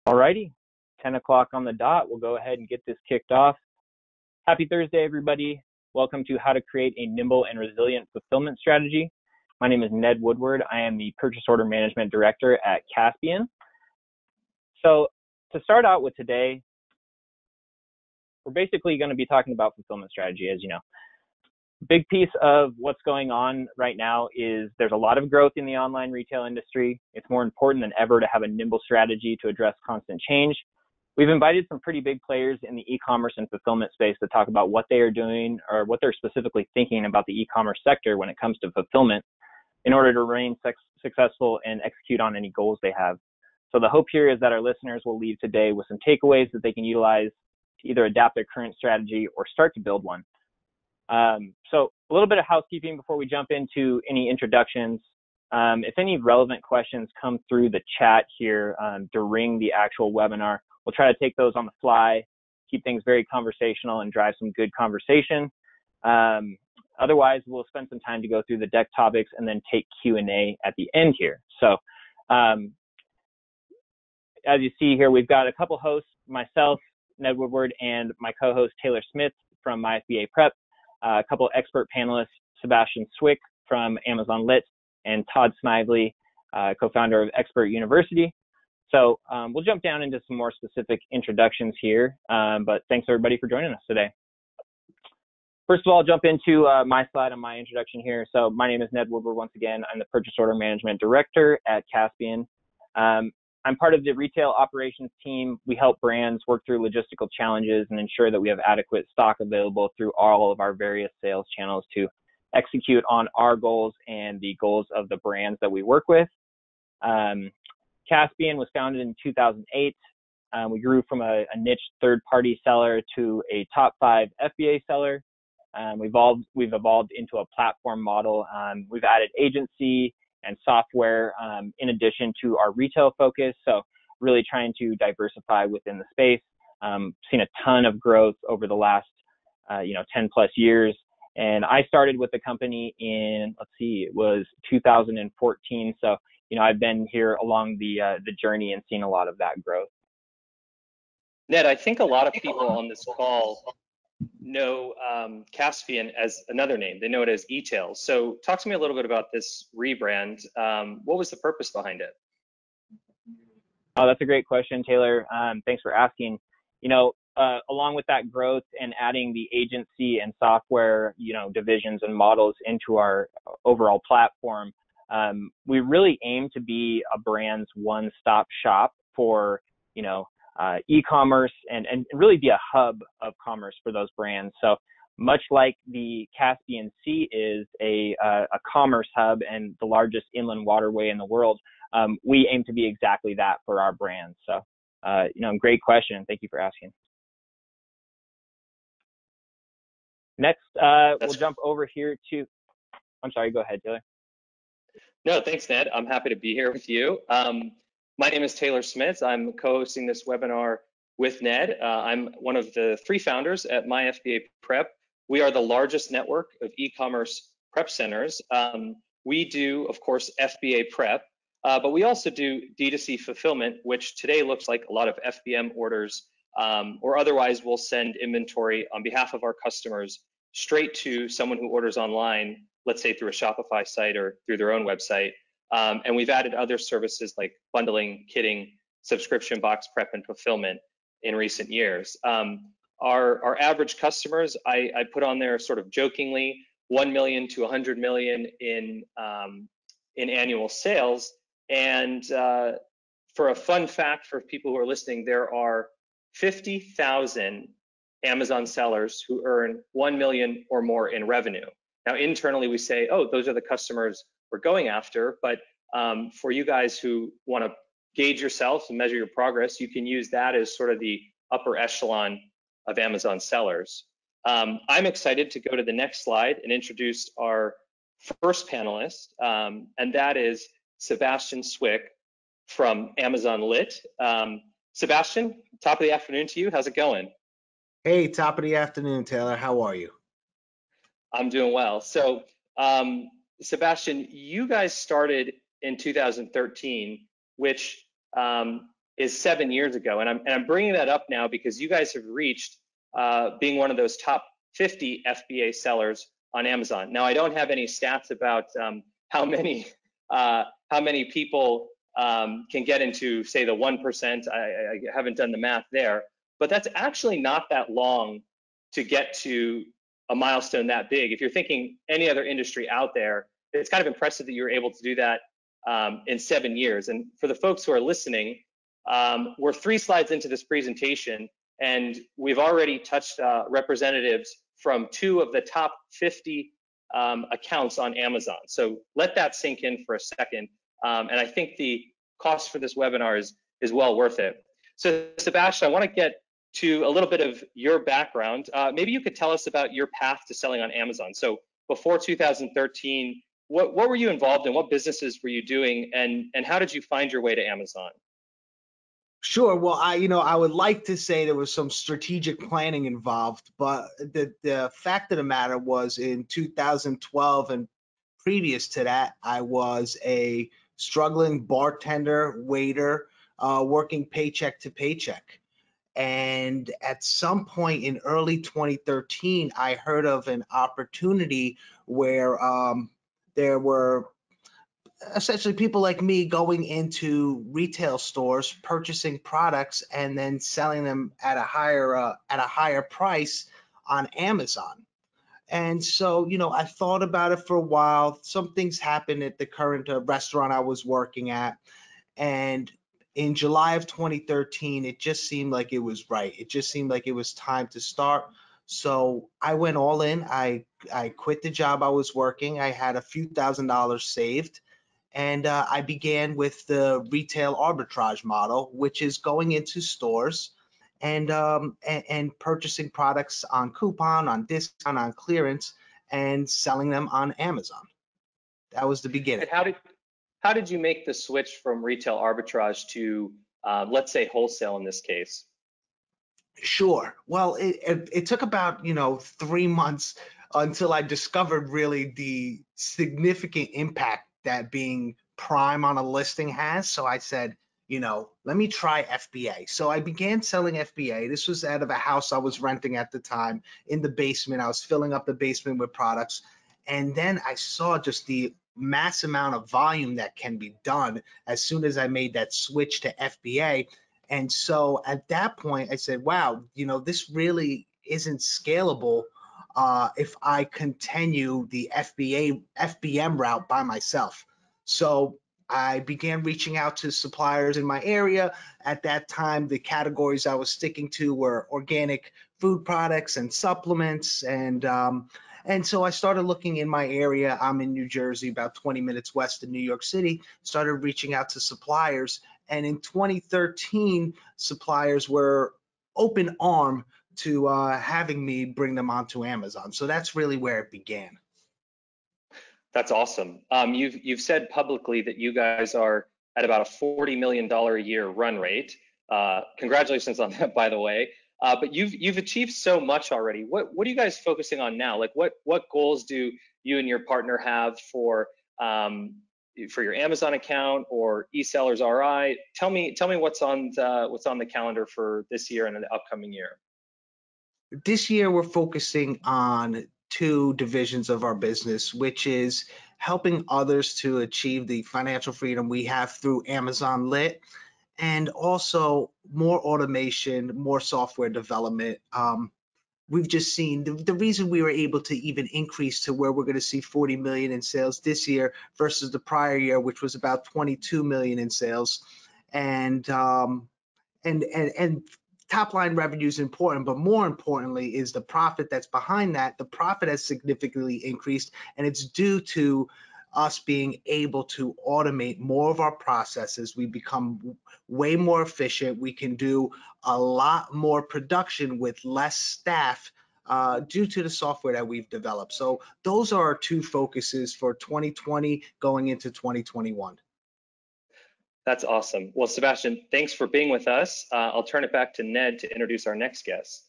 Alrighty, 10 o'clock on the dot. We'll go ahead and get this kicked off. Happy Thursday, everybody. Welcome to How to Create a Nimble and Resilient Fulfillment Strategy. My name is Ned Woodward. I am the Purchase Order Management Director at Kaspien. So to start out with today, we're basically going to be talking about fulfillment strategy, as you know. Big piece of what's going on right now is there's a lot of growth in the online retail industry. It's more important than ever to have a nimble strategy to address constant change. We've invited some pretty big players in the e-commerce and fulfillment space to talk about what they are doing or what they're specifically thinking about the e-commerce sector when it comes to fulfillment in order to remain successful and execute on any goals they have. So the hope here is that our listeners will leave today with some takeaways that they can utilize to either adapt their current strategy or start to build one. So a little bit of housekeeping before we jump into any introductions. If any relevant questions come through the chat here during the actual webinar, we'll try to take those on the fly, keep things very conversational and drive some good conversation. Otherwise, we'll spend some time to go through the deck topics and then take Q&A at the end here. So as you see here, we've got a couple hosts, myself, Ned Woodward, and my co-host Taylor Smith from My FBA Prep. A couple expert panelists, Sebastian Swick from Amazon Lit and Todd Snively, co-founder of Expert University. So we'll jump down into some more specific introductions here, but thanks everybody for joining us today. First of all, I'll jump into my slide on my introduction here. So my name is Ned Woodward once again. I'm the Purchase Order Management Director at Kaspien. I'm part of the retail operations team. We help brands work through logistical challenges and ensure that we have adequate stock available through all of our various sales channels to execute on our goals and the goals of the brands that we work with. Kaspien was founded in 2008. We grew from a niche third-party seller to a top 5 FBA seller. We've evolved into a platform model. We've added agency and software in addition to our retail focus. So really trying to diversify within the space. Seen a ton of growth over the last 10 plus years. And I started with the company in, it was 2014. So, I've been here along the journey and seen a lot of that growth. Ned, I think a lot of people on this call know Kaspien as another name. They know it as e-tailz. So talk to me a little bit about this rebrand. What was the purpose behind it? Oh, that's a great question, Taylor. Thanks for asking. Along with that growth and adding the agency and software, divisions and models into our overall platform, we really aim to be a brand's one-stop shop for, e-commerce and really be a hub of commerce for those brands. So much like the Kaspien Sea is a commerce hub and the largest inland waterway in the world, we aim to be exactly that for our brands. So, great question. Thank you for asking. Next, we'll jump over here to, I'm sorry, go ahead, Taylor. No, thanks, Ned. I'm happy to be here with you. My name is Taylor Smith. I'm co-hosting this webinar with Ned. I'm one of the 3 founders at My FBA Prep. We are the largest network of e-commerce prep centers. We do, of course, FBA Prep, but we also do D2C fulfillment, which today looks like a lot of FBM orders, or otherwise we'll send inventory on behalf of our customers straight to someone who orders online, let's say through a Shopify site or through their own website. And we've added other services like bundling, kitting, subscription box prep, and fulfillment in recent years. Our average customers, I put on there sort of jokingly, 1 million to 100 million in annual sales. And for a fun fact for people who are listening, there are 50,000 Amazon sellers who earn 1 million or more in revenue. Now, internally, we say, oh, those are the customers we're going after. But for you guys who want to gauge yourself and measure your progress, you can use that as sort of the upper echelon of Amazon sellers. I'm excited to go to the next slide and introduce our first panelist, and that is Sebastian Swick from Amazon Lit. Sebastian, top of the afternoon to you. How's it going? Hey, top of the afternoon, Taylor. How are you? I'm doing well. So, Sebastian, you guys started in 2013, which is 7 years ago. And I'm bringing that up now because you guys have reached being one of those top 50 FBA sellers on Amazon. Now, I don't have any stats about how many people can get into, say, the 1%. I haven't done the math there, but that's actually not that long to get to a milestone that big. If you're thinking any other industry out there, it's kind of impressive that you were able to do that in 7 years. And for the folks who are listening, we're 3 slides into this presentation, and we've already touched representatives from 2 of the top 50 accounts on Amazon. So let that sink in for a second. And I think the cost for this webinar is well worth it. So Sebastian, I want to get to a little bit of your background. Maybe you could tell us about your path to selling on Amazon. So before 2013, what were you involved in? What businesses were you doing? And how did you find your way to Amazon? Sure. Well, I would like to say there was some strategic planning involved, but the fact of the matter was in 2012 and previous to that, I was a struggling bartender, waiter, working paycheck to paycheck. And at some point in early 2013, I heard of an opportunity where there were essentially people like me going into retail stores, purchasing products, and then selling them at a higher price on Amazon. And so, I thought about it for a while. Some things happened at the current restaurant I was working at, and in July of 2013, it just seemed like it was right. It just seemed like it was time to start. So I went all in. I quit the job I was working. I had a few $1,000s saved, and I began with the retail arbitrage model, which is going into stores and purchasing products on coupon, on discount, on clearance, and selling them on Amazon. That was the beginning. And how did you make the switch from retail arbitrage to, let's say, wholesale in this case? Sure. Well, it took about 3 months until I discovered really the significant impact that being prime on a listing has. So I said, let me try FBA. So I began selling FBA. This was out of a house I was renting at the time in the basement. I was filling up the basement with products. And then I saw just the mass amount of volume that can be done as soon as I made that switch to FBA. And so at that point, I said, wow, this really isn't scalable if I continue the FBM route by myself. So I began reaching out to suppliers in my area. At that time, the categories I was sticking to were organic food products and supplements. And so I started looking in my area. I'm in New Jersey, about 20 minutes west of New York City, started reaching out to suppliers. And in 2013, suppliers were open arm to having me bring them onto Amazon. So that's really where it began. That's awesome. You've said publicly that you guys are at about a $40 million a year run rate. Congratulations on that, by the way. But you've achieved so much already. What are you guys focusing on now? Like what goals do you and your partner have for your Amazon account or eSellers RI? Tell me what's on the calendar for this year and the upcoming year. This year we're focusing on 2 divisions of our business, which is helping others to achieve the financial freedom we have through Amazon Lit, and also more automation, more software development. We've just seen the reason we were able to even increase to where we're going to see 40 million in sales this year versus the prior year, which was about 22 million in sales, and top line revenue is important, but more importantly is the profit that's behind that. The profit has significantly increased, and it's due to us being able to automate more of our processes. We become way more efficient. We can do a lot more production with less staff due to the software that we've developed. So those are our 2 focuses for 2020 going into 2021. That's awesome. Well, Sebastian, thanks for being with us. I'll turn it back to Ned to introduce our next guest.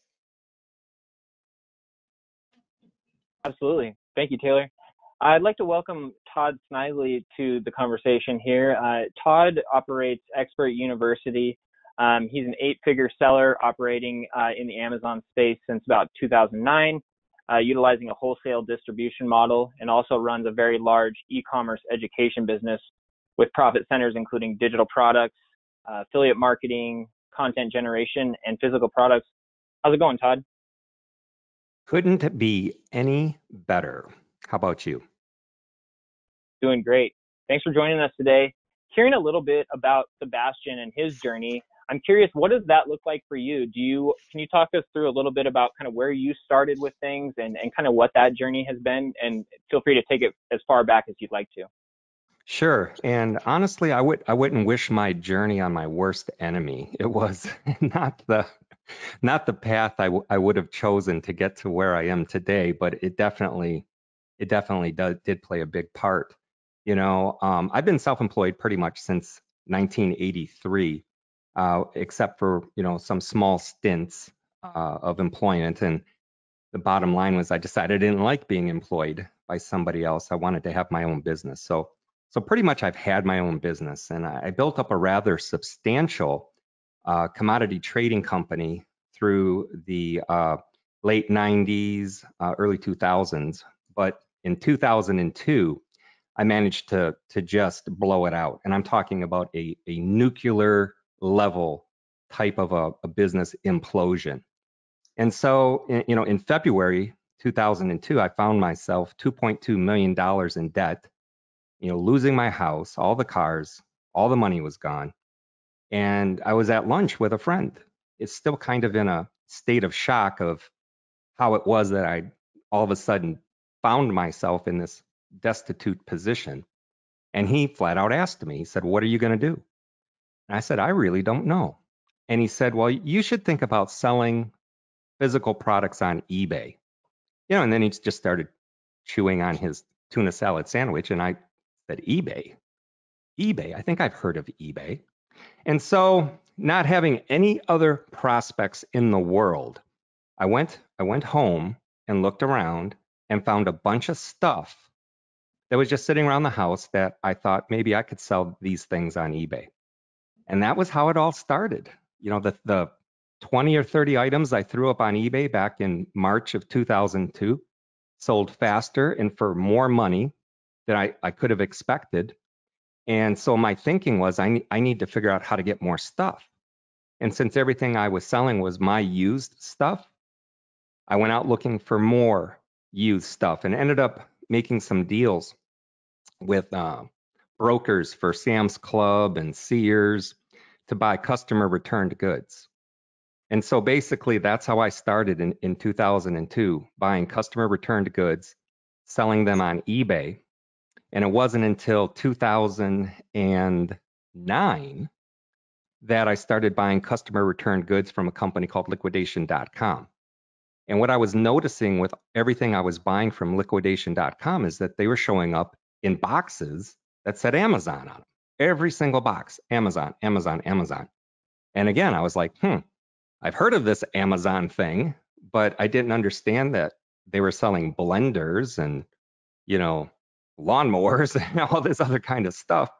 Absolutely. Thank you, Taylor. I'd like to welcome Todd Snively to the conversation here. Todd operates Expert University, He's an 8-figure seller operating in the Amazon space since about 2009, utilizing a wholesale distribution model, and also runs a very large e-commerce education business with profit centers including digital products, affiliate marketing, content generation, and physical products. How's it going, Todd? Couldn't be any better. How about you? Doing great. Thanks for joining us today. Hearing a little bit about Sebastian and his journey, I'm curious, what does that look like for you? Can you talk us through a little bit about kind of where you started with things and kind of what that journey has been? And feel free to take it as far back as you'd like to. Sure. And honestly, I wouldn't wish my journey on my worst enemy. It was not the path I would have chosen to get to where I am today, but it definitely did play a big part. I've been self-employed pretty much since 1983, except for some small stints of employment. And the bottom line was I decided I didn't like being employed by somebody else. I wanted to have my own business. So pretty much I've had my own business, and I built up a rather substantial commodity trading company through the late 90s, early 2000s. But in 2002, I managed to just blow it out. And I'm talking about a nuclear level type of a business implosion. And so, in February 2002, I found myself $2.2 million in debt, losing my house, all the cars, all the money was gone. And I was at lunch with a friend. It's still kind of in a state of shock of how it was that I all of a sudden found myself in this destitute position. And he flat out asked me, he said, "What are you going to do?" And I said, "I really don't know." And he said, "Well, you should think about selling physical products on eBay." And then he just started chewing on his tuna salad sandwich. And I said, "eBay? eBay? I think I've heard of eBay." And so, not having any other prospects in the world, I went home and looked around and found a bunch of stuff that was just sitting around the house that I thought maybe I could sell these things on eBay. And that was how it all started. The 20 or 30 items I threw up on eBay back in March of 2002 sold faster and for more money than I could have expected. And so my thinking was I need to figure out how to get more stuff. And since everything I was selling was my used stuff, I went out looking for more used stuff and ended up making some deals with brokers for Sam's Club and Sears to buy customer returned goods. And so basically that's how I started in 2002, buying customer returned goods, selling them on eBay. And it wasn't until 2009 that I started buying customer returned goods from a company called liquidation.com. And what I was noticing with everything I was buying from liquidation.com is that they were showing up in boxes that said Amazon on them. Every single box, Amazon, Amazon, Amazon. And again, I was like, I've heard of this Amazon thing, but I didn't understand that they were selling blenders and, lawnmowers and all this other kind of stuff.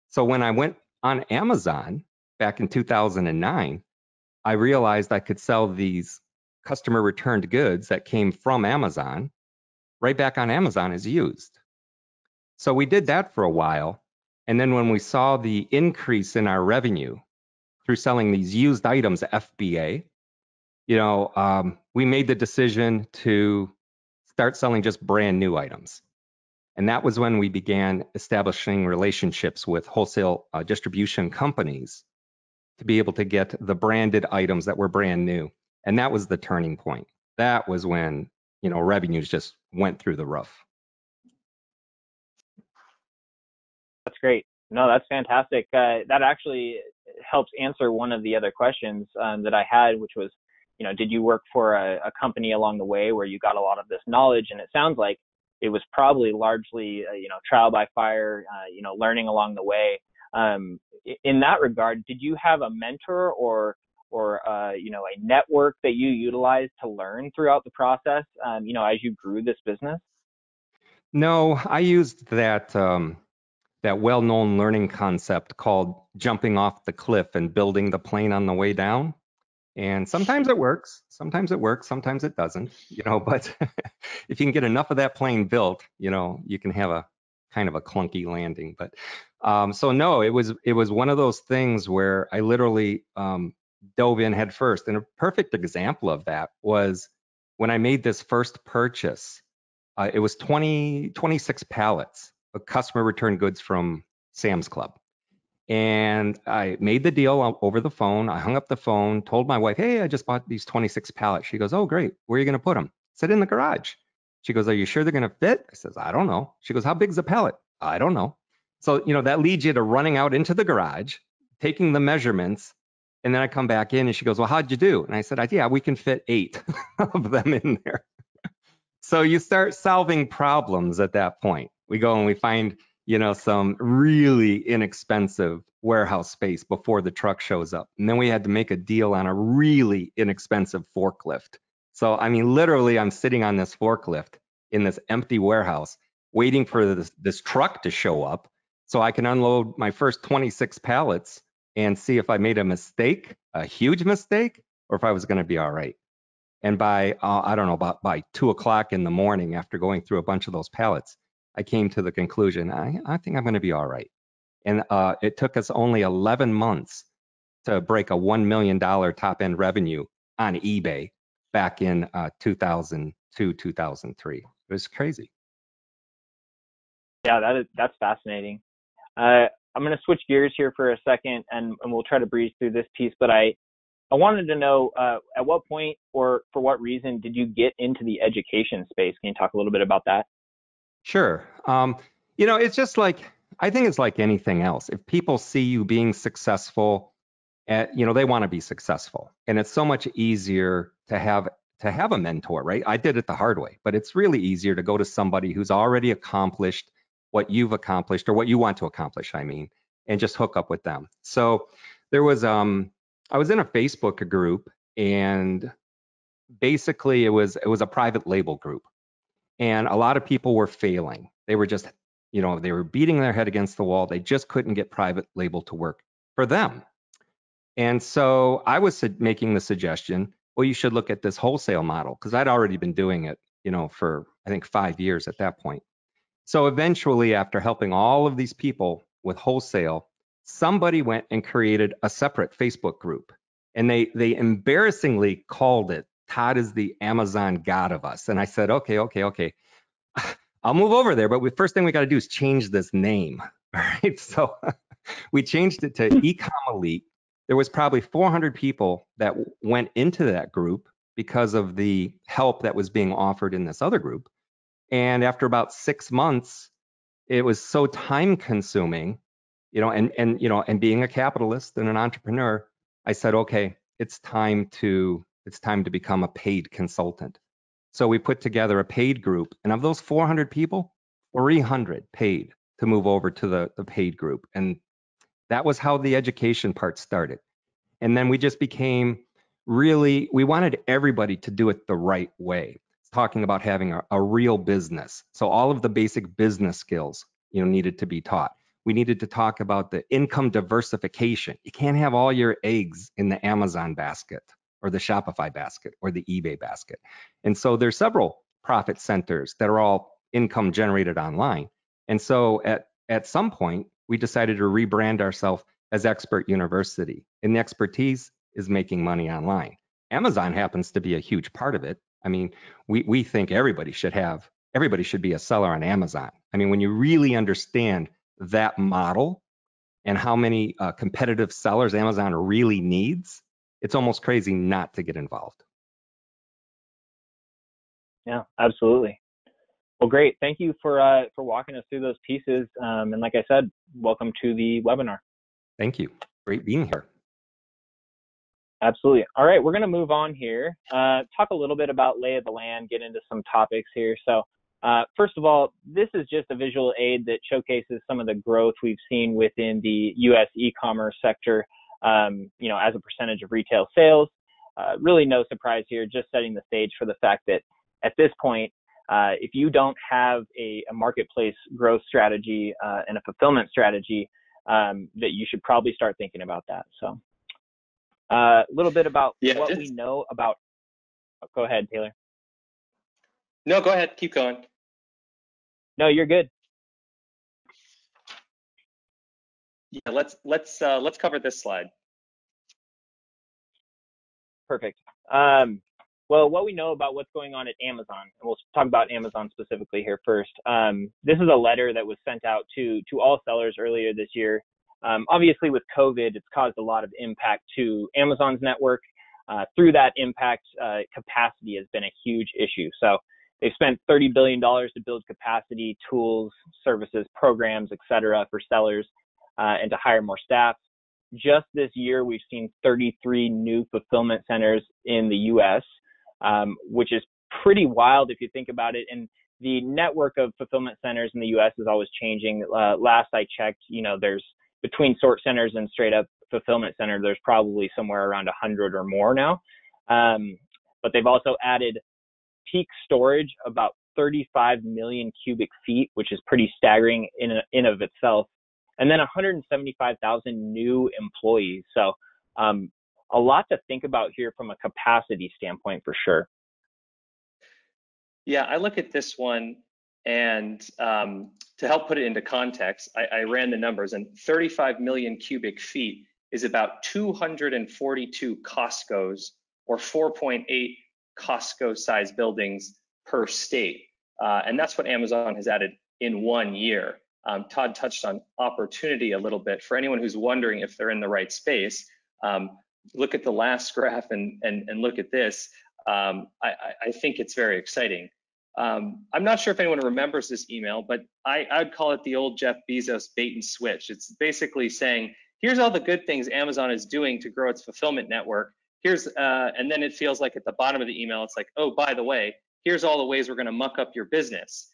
So when I went on Amazon back in 2009, I realized I could sell these customer returned goods that came from Amazon right back on Amazon as used. So we did that for a while. And then when we saw the increase in our revenue through selling these used items, FBA, we made the decision to start selling just brand new items. And that was when we began establishing relationships with wholesale distribution companies to be able to get the branded items that were brand new. And that was the turning point. That was when, revenues just went through the roof. That's great. No, that's fantastic. That actually helps answer one of the other questions that I had, which was, did you work for a company along the way where you got a lot of this knowledge? And it sounds like it was probably largely, trial by fire, learning along the way. In that regard, did you have a mentor or a network that you utilized to learn throughout the process, as you grew this business? No, I used that that well-known learning concept called jumping off the cliff and building the plane on the way down. And sometimes it works, sometimes it doesn't, but if you can get enough of that plane built, you can have a kind of a clunky landing. But so no, it was one of those things where I literally dove in head first. And a perfect example of that was when I made this first purchase. It was 26 pallets of customer returned goods from Sam's Club. And I made the deal over the phone. I hung up the phone, told my wife, hey, I just bought these 26 pallets. She goes, oh, great. Where are you going to put them? I said, in the garage. She goes, are you sure they're going to fit? I says, I don't know. She goes, how big's the pallet? I don't know. So, that leads you to running out into the garage, taking the measurements. And then I come back in and she goes, well, how'd you do? And I said, yeah, we can fit 8 of them in there. So you start solving problems at that point. We go and we find, some really inexpensive warehouse space before the truck shows up. And then we had to make a deal on a really inexpensive forklift. So, literally, I'm sitting on this forklift in this empty warehouse, waiting for this truck to show up so I can unload my first 26 pallets and see if I made a mistake, a huge mistake, or if I was going to be all right. And by, I don't know, by 2 o'clock in the morning, after going through a bunch of those pallets, I came to the conclusion, I think I'm going to be all right. And it took us only 11 months to break a $1 million top end revenue on eBay back in 2002, 2003. It was crazy. Yeah, that's fascinating. I'm going to switch gears here for a second, and we'll try to breeze through this piece. But I wanted to know at what point or for what reason did you get into the education space? Can you talk a little bit about that? Sure. It's just I think it's like anything else. If people see you being successful, they want to be successful. And it's so much easier to have a mentor, right? I did it the hard way, but it's really easier to go to somebody who's already accomplished what you've accomplished or what you want to accomplish, and just hook up with them. So there was, I was in a Facebook group, and basically it was a private label group. And a lot of people were failing. They were just, they were beating their head against the wall. They just couldn't get private label to work for them. And so I was making the suggestion, well, you should look at this wholesale model, because I'd already been doing it, for I think 5 years at that point. So eventually, after helping all of these people with wholesale, somebody went and created a separate Facebook group. And they embarrassingly called it, Todd is the Amazon God of us. And I said, okay. I'll move over there. But the first thing we got to do is change this name. All right. So we changed it to Ecom Elite. There was probably 400 people that went into that group because of the help that was being offered in this other group. And after about 6 months, it was so time consuming, and being a capitalist and an entrepreneur, I said, okay, it's time to become a paid consultant. So we put together a paid group, and of those 400 people, 300 paid to move over to the paid group. And that was how the education part started. And then we just became we wanted everybody to do it the right way. Talking about having a real business. So all of the basic business skills, needed to be taught. We needed to talk about the income diversification. You can't have all your eggs in the Amazon basket or the Shopify basket or the eBay basket. And so there's several profit centers that are all income generated online. And so at some point, we decided to rebrand ourselves as Expert University. And the expertise is making money online. Amazon happens to be a huge part of it. We think everybody should be a seller on Amazon. When you really understand that model and how many competitive sellers Amazon really needs, it's almost crazy not to get involved. Yeah, absolutely. Well, great. Thank you for walking us through those pieces. And like I said, welcome to the webinar. Thank you. Great being here. Absolutely. All right, we're going to move on here. Talk a little bit about lay of the land, get into some topics here. So first of all, this is just a visual aid that showcases some of the growth we've seen within the U.S. e-commerce sector, as a percentage of retail sales. Really no surprise here, just setting the stage for the fact that at this point, if you don't have a marketplace growth strategy and a fulfillment strategy, that you should probably start thinking about that. So a little bit about what we know about. Oh, go ahead, Taylor. No, go ahead. Keep going. No, you're good. Yeah, let's cover this slide. Perfect. Well, what we know about what's going on at Amazon, and we'll talk about Amazon specifically here first. This is a letter that was sent out to all sellers earlier this year. Obviously, with COVID, it's caused a lot of impact to Amazon's network. Through that impact, capacity has been a huge issue. So they've spent $30 billion to build capacity, tools, services, programs, et cetera, for sellers and to hire more staff. Just this year, we've seen 33 new fulfillment centers in the U.S., which is pretty wild if you think about it. And the network of fulfillment centers in the U.S. is always changing. Last I checked, there's between sort centers and straight up fulfillment center, there's probably somewhere around 100 or more now. But they've also added peak storage, about 35 million cubic feet, which is pretty staggering in of itself. And then 175,000 new employees. So a lot to think about here from a capacity standpoint for sure. Yeah, I look at this one, and to help put it into context, I ran the numbers, and 35 million cubic feet is about 242 Costco's or 4.8 Costco-sized buildings per state. And that's what Amazon has added in 1 year. Todd touched on opportunity a little bit. For anyone who's wondering if they're in the right space, look at the last graph and look at this. I think it's very exciting. I'm not sure if anyone remembers this email, but I'd call it the old Jeff Bezos bait and switch. It's basically saying, here's all the good things Amazon is doing to grow its fulfillment network. And then it feels like at the bottom of the email, it's like, oh, by the way, here's all the ways we're going to muck up your business.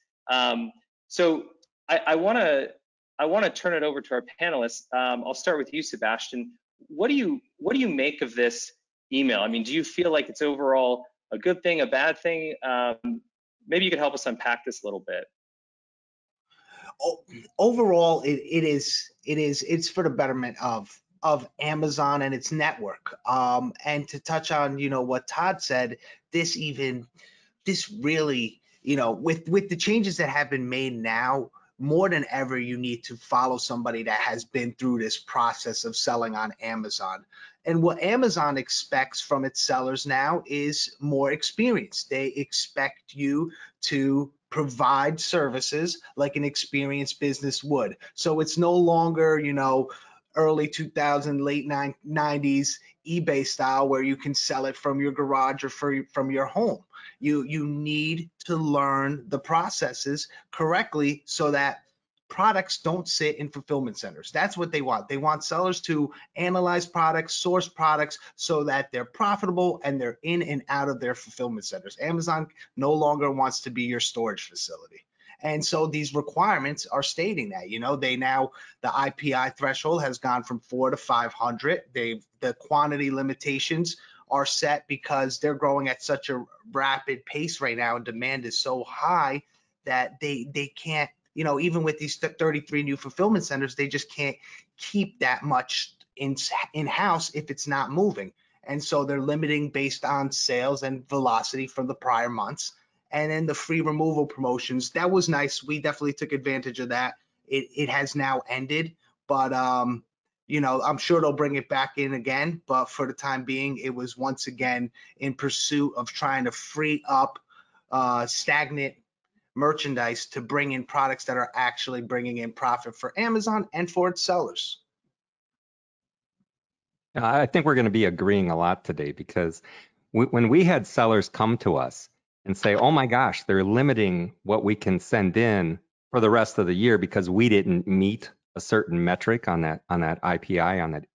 So I want to turn it over to our panelists. I'll start with you, Sebastian. What do you make of this email? I mean, do you feel like it's overall a good thing, a bad thing? Maybe you could help us unpack this a little bit. Overall, it's for the betterment of Amazon and its network. And to touch on, what Todd said, this really, with the changes that have been made now, more than ever, you need to follow somebody that has been through this process of selling on Amazon. And what Amazon expects from its sellers now is more experience. They expect you to provide services like an experienced business would. So it's no longer, early 2000s, late 90s eBay style where you can sell it from your garage or from your home. You need to learn the processes correctly so that products don't sit in fulfillment centers. That's what they want. They want sellers to analyze products, source products so that they're profitable and they're in and out of their fulfillment centers. Amazon no longer wants to be your storage facility. And so these requirements are stating that, the IPI threshold has gone from 4 to 500. The quantity limitations are set because they're growing at such a rapid pace right now, and demand is so high that they can't, even with these 33 new fulfillment centers, they just can't keep that much in-house if it's not moving. And so they're limiting based on sales and velocity from the prior months. And then the free removal promotions, that was nice. We definitely took advantage of that. It has now ended, but I'm sure they'll bring it back in again. But for the time being, it was once again in pursuit of trying to free up stagnant merchandise to bring in products that are actually bringing in profit for Amazon and for its sellers. I think we're going to be agreeing a lot today, because when we had sellers come to us and say, oh my gosh, they're limiting what we can send in for the rest of the year because we didn't meet a certain metric on that IPI, on that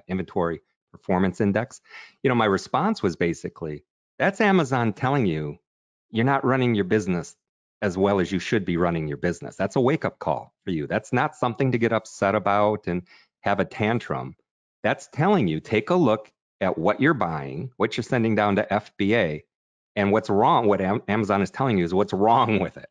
inventory performance index, my response was basically, that's Amazon telling you you're not running your business as well as you should be running your business. That's a wake-up call for you. That's not something to get upset about and have a tantrum. That's telling you, take a look at what you're buying, what you're sending down to FBA, And what's wrong, what Amazon is telling you is what's wrong with it.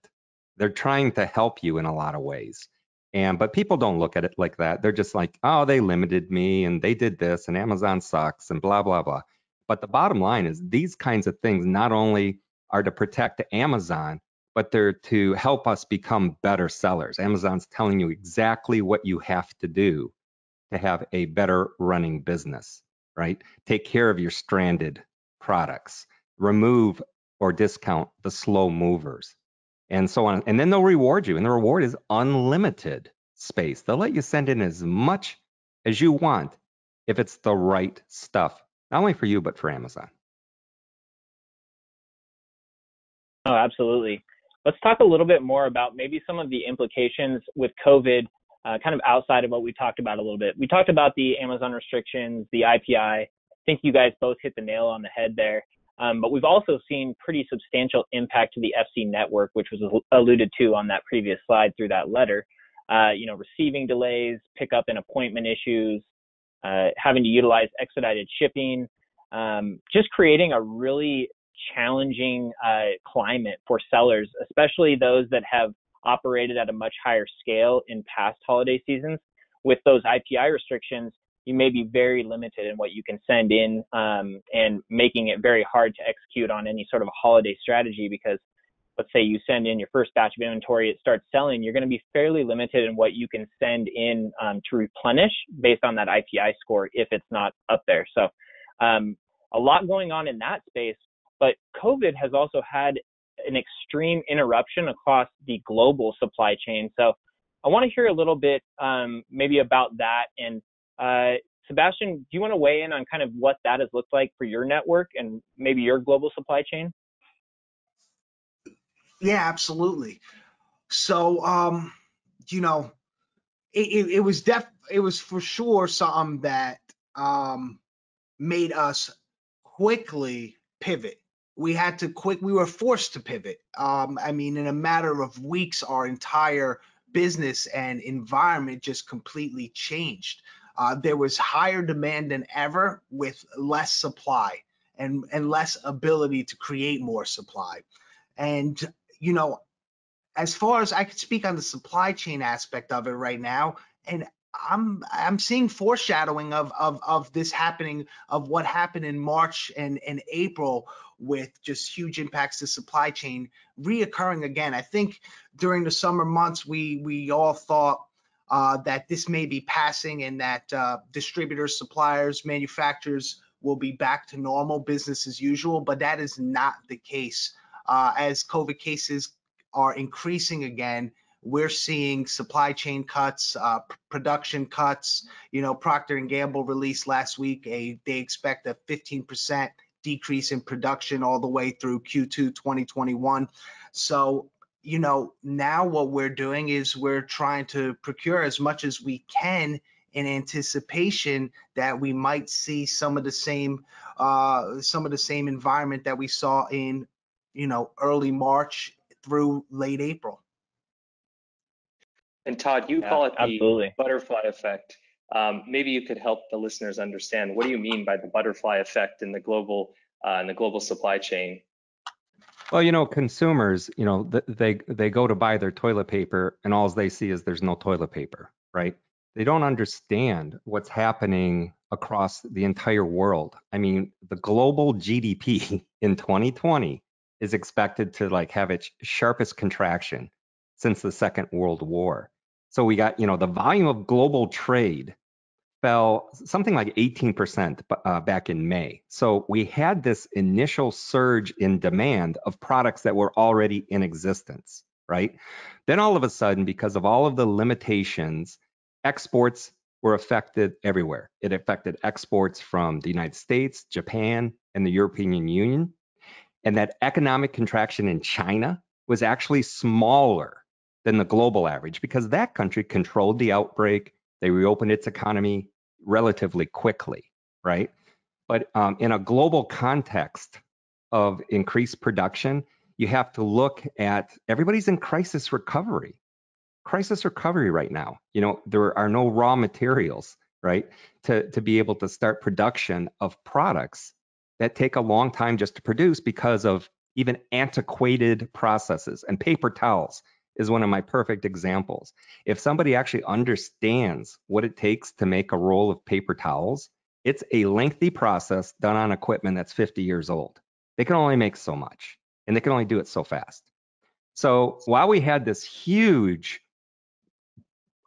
They're trying to help you in a lot of ways. But people don't look at it like that. They're just like, oh, they limited me and they did this and Amazon sucks and blah, blah, blah. But the bottom line is these kinds of things not only are to protect Amazon, but they're to help us become better sellers. Amazon's telling you exactly what you have to do to have a better running business, right? Take care of your stranded products, remove or discount the slow movers, and so on. And then they'll reward you. And the reward is unlimited space. They'll let you send in as much as you want if it's the right stuff, not only for you, but for Amazon. Oh, absolutely. Let's talk a little bit more about maybe some of the implications with COVID, kind of outside of what we talked about a little bit. We talked about the Amazon restrictions, the IPI. I think you guys both hit the nail on the head there. But we've also seen pretty substantial impact to the FC network, which was alluded to on that previous slide through that letter. Receiving delays, pickup and appointment issues, having to utilize expedited shipping, just creating a really challenging climate for sellers, especially those that have operated at a much higher scale in past holiday seasons. With those IPI restrictions, you may be very limited in what you can send in, and making it very hard to execute on any sort of holiday strategy, because let's say you send in your first batch of inventory, it starts selling, you're going to be fairly limited in what you can send in to replenish based on that IPI score if it's not up there. So a lot going on in that space, but COVID has also had an extreme interruption across the global supply chain. So I want to hear a little bit maybe about that. And Sebastian, do you want to weigh in on kind of what that has looked like for your network and maybe your global supply chain? Yeah, absolutely. So, it was for sure something that made us quickly pivot. We were forced to pivot. In a matter of weeks, our entire business and environment just completely changed. There was higher demand than ever with less supply and less ability to create more supply. And, as far as I could speak on the supply chain aspect of it right now, and I'm seeing foreshadowing of this happening, of what happened in March and April, with just huge impacts to supply chain reoccurring again. I think during the summer months we all thought that this may be passing, and that distributors, suppliers, manufacturers will be back to normal business as usual, but that is not the case. As COVID cases are increasing again, we're seeing supply chain cuts, production cuts. Procter & Gamble released last week they expect a 15% decrease in production all the way through Q2 2021. So, now what we're doing is we're trying to procure as much as we can in anticipation that we might see some of the same environment that we saw in early March through late April. And Todd, you call it the Absolutely. butterfly effect. Maybe you could help the listeners understand, what do you mean by the butterfly effect in the global supply chain? Well, consumers, they go to buy their toilet paper and all they see is there's no toilet paper, right? They don't understand what's happening across the entire world. The global GDP in 2020 is expected to have its sharpest contraction since the Second World War. So we got, the volume of global trade fell something like 18% back in May. So we had this initial surge in demand of products that were already in existence, right? Then all of a sudden, because of all of the limitations, exports were affected everywhere. It affected exports from the United States, Japan, and the European Union. And that economic contraction in China was actually smaller than the global average because that country controlled the outbreak. They reopened its economy relatively quickly, right? But in a global context of increased production, you have to look at everybody's in crisis recovery right now. There are no raw materials, right, to be able to start production of products that take a long time just to produce because of even antiquated processes. And paper towels is one of my perfect examples. If somebody actually understands what it takes to make a roll of paper towels, it's a lengthy process done on equipment that's 50 years old. They can only make so much, and they can only do it so fast. So while we had this huge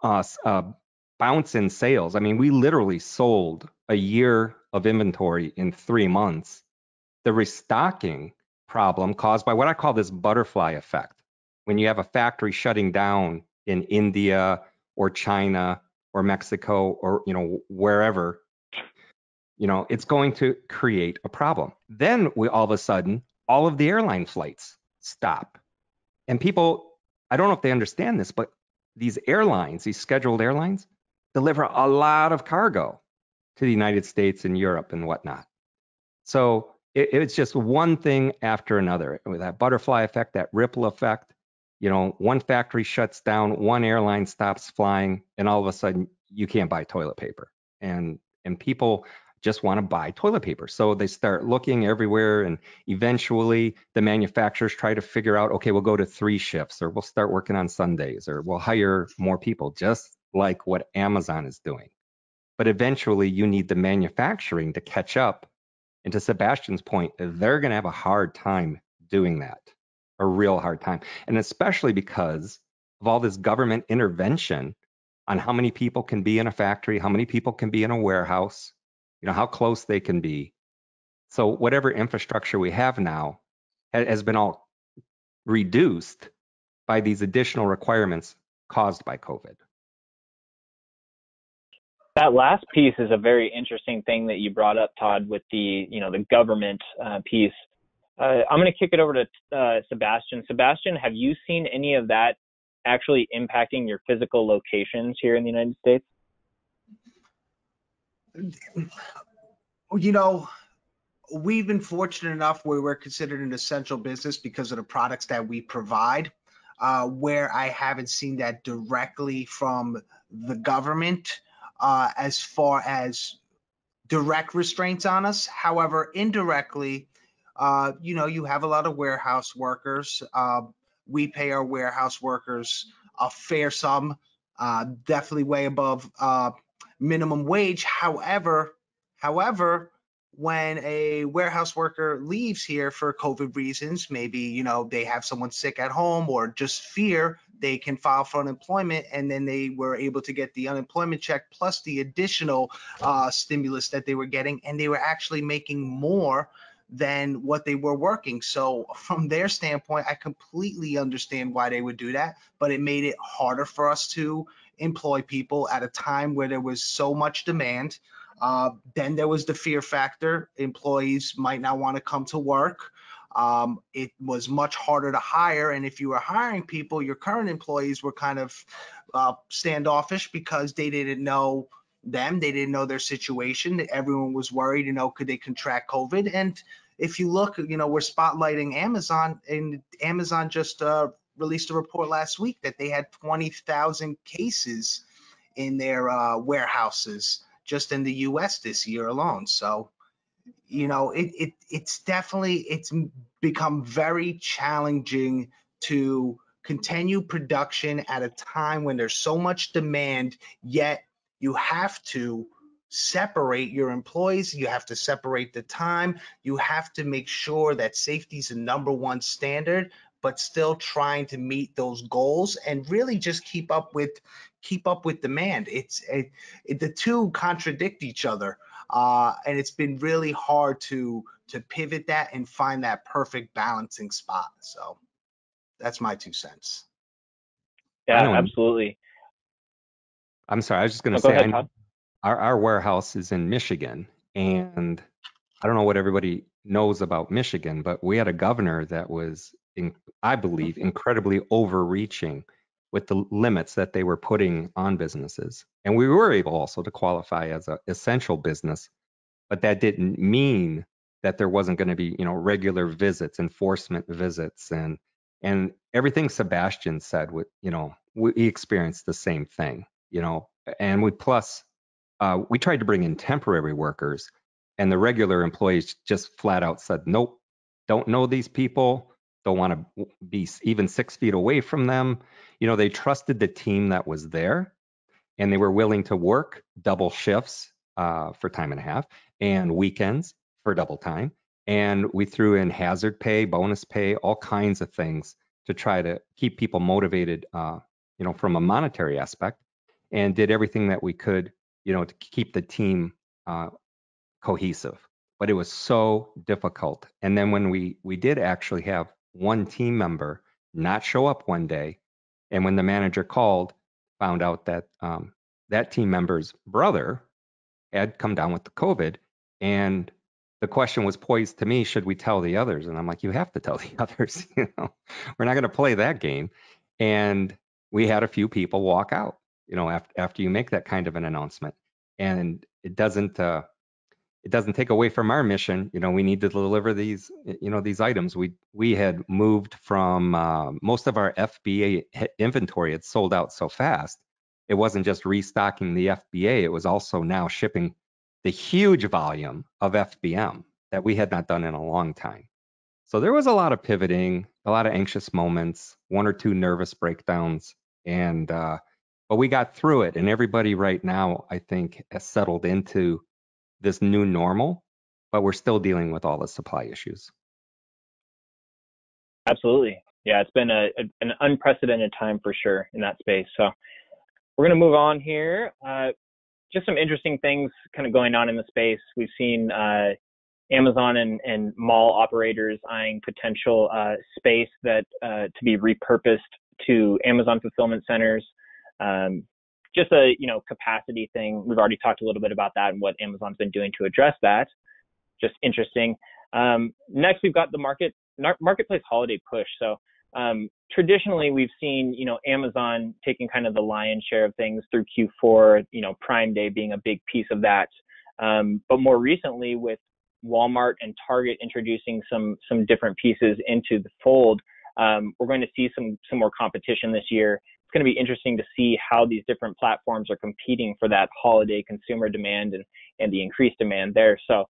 bounce in sales, I mean, we literally sold a year of inventory in 3 months. The restocking problem caused by what I call this butterfly effect. When you have a factory shutting down in India or China or Mexico or, wherever, it's going to create a problem. Then we all of a sudden, all of the airline flights stop. And people, I don't know if they understand this, but these airlines, these scheduled airlines, deliver a lot of cargo to the United States and Europe and whatnot. So it's just one thing after another. With that butterfly effect, that ripple effect, one factory shuts down, one airline stops flying, and all of a sudden you can't buy toilet paper. And people just want to buy toilet paper. So they start looking everywhere, and eventually the manufacturers try to figure out, okay, we'll go to 3 shifts, or we'll start working on Sundays, or we'll hire more people, just like what Amazon is doing. But eventually you need the manufacturing to catch up. And to Sebastian's point, they're going to have a hard time doing that, a real hard time. And especially because of all this government intervention on how many people can be in a factory, how many people can be in a warehouse, how close they can be. So whatever infrastructure we have now has been all reduced by these additional requirements caused by COVID. That last piece is a very interesting thing that you brought up, Todd, with the government piece. I'm going to kick it over to Sebastian. Sebastian, have you seen any of that actually impacting your physical locations here in the United States? We've been fortunate enough where we're considered an essential business because of the products that we provide, where I haven't seen that directly from the government as far as direct restraints on us. However, indirectly, you have a lot of warehouse workers. We pay our warehouse workers a fair sum, definitely way above minimum wage. However, when a warehouse worker leaves here for COVID reasons, maybe, they have someone sick at home or just fear, they can file for unemployment, and then they were able to get the unemployment check plus the additional stimulus that they were getting, and they were actually making more than what they were working. So from their standpoint, I completely understand why they would do that, but it made it harder for us to employ people at a time where there was so much demand. Then there was the fear factor. Employees might not want to come to work. It was much harder to hire. And if you were hiring people, your current employees were kind of standoffish because they didn't know them. They didn't know their situation. Everyone was worried, could they contract COVID? And if you look, we're spotlighting Amazon, and Amazon just released a report last week that they had 20,000 cases in their warehouses just in the US this year alone. So, it's become very challenging to continue production at a time when there's so much demand, yet you have to separate your employees, you have to separate the time, you have to make sure that safety is the #1 standard, but still trying to meet those goals and really just keep up with demand. The two contradict each other, and it's been really hard to pivot that and find that perfect balancing spot. So that's my 2 cents. Yeah, absolutely. I'm sorry, I was just going to Go say, ahead, Todd. Our warehouse is in Michigan, and I don't know what everybody knows about Michigan, but we had a governor that was, I believe, incredibly overreaching with the limits that they were putting on businesses. And we were able also to qualify as an essential business, but that didn't mean that there wasn't going to be, regular visits, enforcement visits, and everything Sebastian said. We experienced the same thing, and we tried to bring in temporary workers, And the regular employees just flat out said, nope, don't know these people, don't want to be even 6 feet away from them. They trusted the team that was there, and they were willing to work double shifts for time and a half and weekends for double time. And we threw in hazard pay, bonus pay, all kinds of things to try to keep people motivated, from a monetary aspect, and did everything that we could, to keep the team cohesive. But it was so difficult. And then when we did actually have one team member not show up one day, and when the manager called, found out that that team member's brother had come down with the COVID, and the question was posed to me, should we tell the others? And I'm like, you have to tell the others. We're not going to play that game. And we had a few people walk out, after you make that kind of an announcement. And it doesn't take away from our mission. We need to deliver these, these items. We had moved from most of our FBA inventory had sold out so fast. It wasn't just restocking the FBA, it was also now shipping the huge volume of FBM that we had not done in a long time. So there was a lot of pivoting, a lot of anxious moments, 1 or 2 nervous breakdowns, and but we got through it. And everybody right now, I think, has settled into this new normal, but we're still dealing with all the supply issues. Absolutely. Yeah, it's been an unprecedented time for sure in that space. So we're going to move on here. Just some interesting things kind of going on in the space. We've seen Amazon and mall operators eyeing potential space that to be repurposed to Amazon fulfillment centers. Just a capacity thing. We've already talked a little bit about that and what Amazon's been doing to address that. Just interesting. Next, we've got the marketplace holiday push. So traditionally, we've seen Amazon taking kind of the lion's share of things through Q4. Prime Day being a big piece of that. But more recently, with Walmart and Target introducing some different pieces into the fold, we're going to see some more competition this year. It's going to be interesting to see how these different platforms are competing for that holiday consumer demand and the increased demand there. So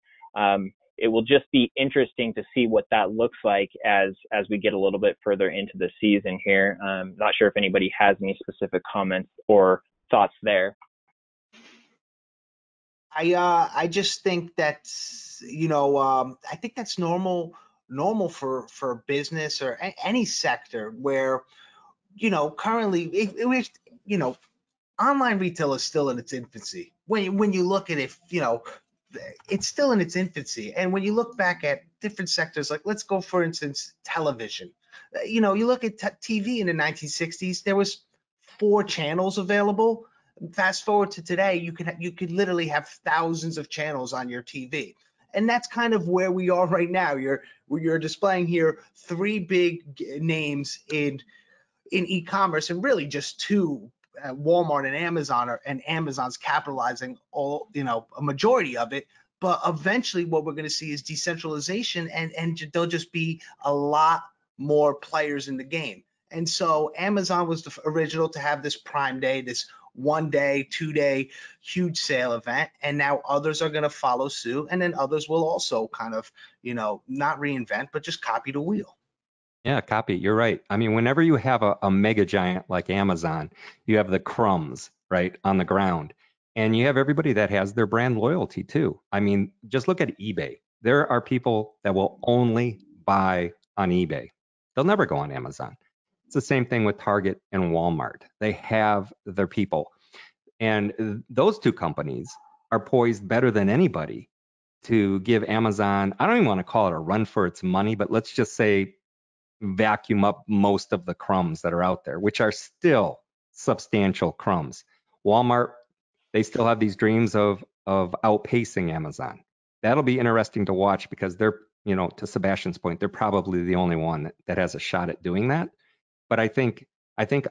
it will just be interesting to see what that looks like as we get a little bit further into the season here. Not sure if anybody has any specific comments or thoughts there. I just think that's I think that's normal for business or any sector where currently online retail is still in its infancy. When you look at it, it's still in its infancy. And when you look back at different sectors, like let's go for instance television. You look at TV in the 1960s, there was 4 channels available. Fast forward to today, you could literally have thousands of channels on your TV. And that's kind of where we are right now. You're displaying here 3 big names in e-commerce, and really just 2, Walmart and Amazon, and Amazon's capitalizing a majority of it. But eventually what we're going to see is decentralization, and there'll just be a lot more players in the game. And so Amazon was the original to have this Prime Day, this 1-day, 2-day huge sale event, and now others are going to follow suit, and then others will also kind of not reinvent but just copy the wheel. Yeah, copy. You're right. I mean, whenever you have a mega giant like Amazon, you have the crumbs right on the ground, and you have everybody that has their brand loyalty too. I mean, just look at eBay. There are people that will only buy on eBay. They'll never go on Amazon. It's the same thing with Target and Walmart. They have their people. And those 2 companies are poised better than anybody to give Amazon, I don't even want to call it a run for its money, but let's just say vacuum up most of the crumbs that are out there, which are still substantial crumbs. Walmart, they still have these dreams of outpacing Amazon. That'll be interesting to watch because they're, to Sebastian's point, they're probably the only one that has a shot at doing that. But I think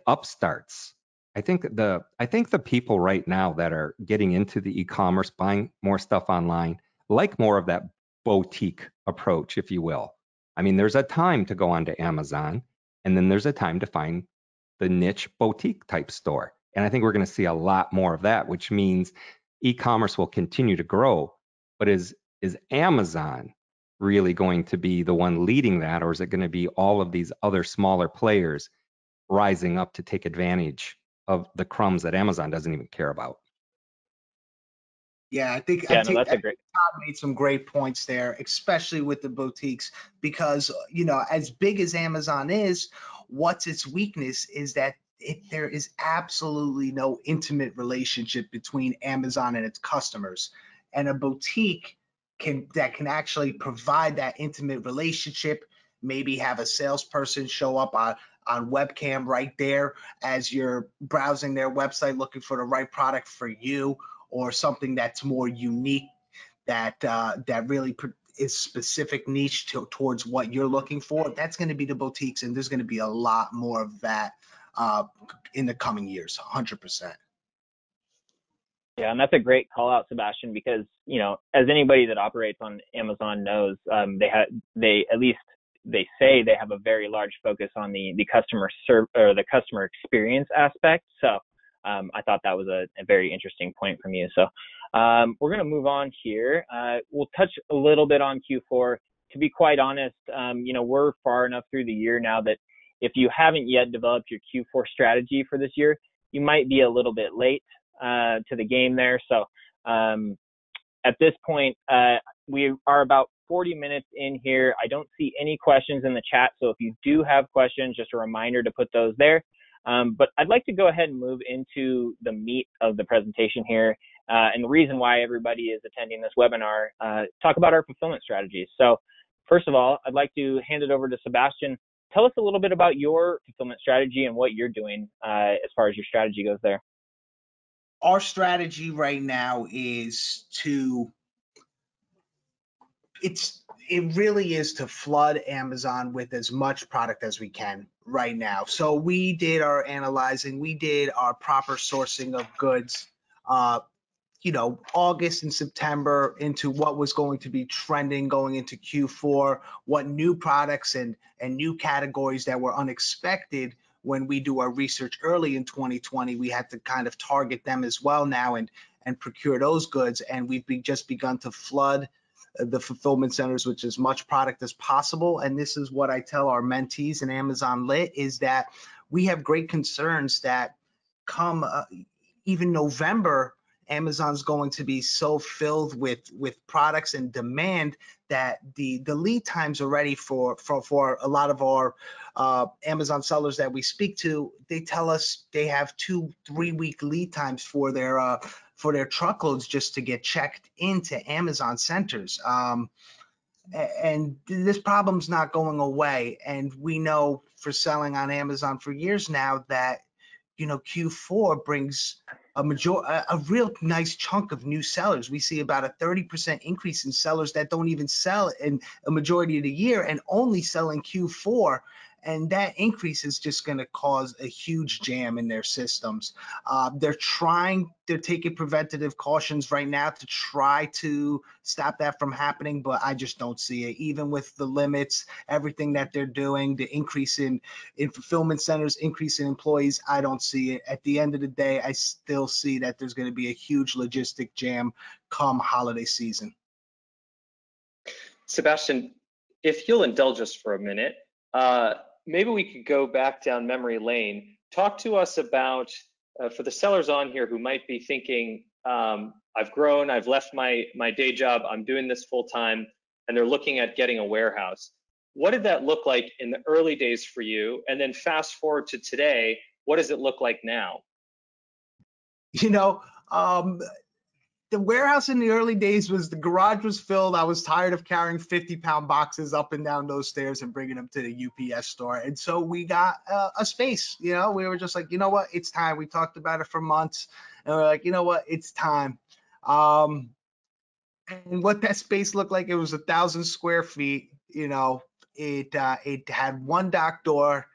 upstarts, I think the people right now that are getting into the e-commerce, buying more stuff online, like more of that boutique approach, if you will. I mean, there's a time to go onto Amazon, and then there's a time to find the niche boutique type store. And I think we're going to see a lot more of that, which means e-commerce will continue to grow. But as is Amazon really going to be the one leading that, or is it going to be all of these other smaller players rising up to take advantage of the crumbs that Amazon doesn't even care about? Yeah, I think Yeah, no, that's a great. Todd made some great points there, especially with the boutiques, because as big as Amazon is, what's its weakness is that there is absolutely no intimate relationship between Amazon and its customers, and a boutique can actually provide that intimate relationship. Maybe have a salesperson show up on webcam right there as you're browsing their website looking for the right product for you, or something that's more unique, that really is specific niche towards what you're looking for. That's going to be the boutiques, and there's going to be a lot more of that in the coming years, 100%. Yeah, and that's a great call out, Sebastian, because as anybody that operates on Amazon knows, they at least they say they have a very large focus on the customer the customer experience aspect. So I thought that was a very interesting point from you. So we're going to move on here. We'll touch a little bit on Q4. To be quite honest, we're far enough through the year now that if you haven't yet developed your Q4 strategy for this year, you might be a little bit late to the game there. So at this point, we are about 40 minutes in here. I don't see any questions in the chat. So if you do have questions, just a reminder to put those there. But I'd like to go ahead and move into the meat of the presentation here. And the reason why everybody is attending this webinar, talk about our fulfillment strategies. So first of all, I'd like to hand it over to Sebastian. Tell us a little bit about your fulfillment strategy and what you're doing as far as your strategy goes there. Our strategy right now is it really is to flood Amazon with as much product as we can right now. So we did our analyzing, we did our proper sourcing of goods, August and September, into what was going to be trending going into Q4, what new products and new categories that were unexpected. When we do our research early in 2020, we had to kind of target them as well now and procure those goods. And we've just begun to flood the fulfillment centers with as much product as possible. And this is what I tell our mentees in Amazon Lit, is that we have great concerns that come even November, Amazon's going to be so filled with products and demand that the lead times already for a lot of our Amazon sellers that we speak to, they tell us they have 2-3 week lead times for their truckloads just to get checked into Amazon centers. And this problem's not going away. And we know for selling on Amazon for years now that Q4 brings a real nice chunk of new sellers. We see about a 30% increase in sellers that don't even sell in a majority of the year and only sell in Q4. And that increase is just going to cause a huge jam in their systems. They're taking preventative cautions right now to try to stop that from happening, but I just don't see it. Even with the limits, everything that they're doing, the increase in fulfillment centers, increase in employees, I don't see it. At the end of the day, I still see that there's going to be a huge logistic jam come holiday season. Sebastian, if you'll indulge us for a minute, maybe we could go back down memory lane. Talk to us about, for the sellers on here who might be thinking, I've grown, I've left my day job, I'm doing this full time, and they're looking at getting a warehouse. What did that look like in the early days for you? And then fast forward to today, what does it look like now? The warehouse in the early days the garage was filled. I was tired of carrying 50-pound boxes up and down those stairs and bringing them to the UPS store. And so we got a space. We were just like, what, it's time. We talked about it for months, and we're like, what, it's time. And what that space looked like, it was 1,000 square feet. It had one dock door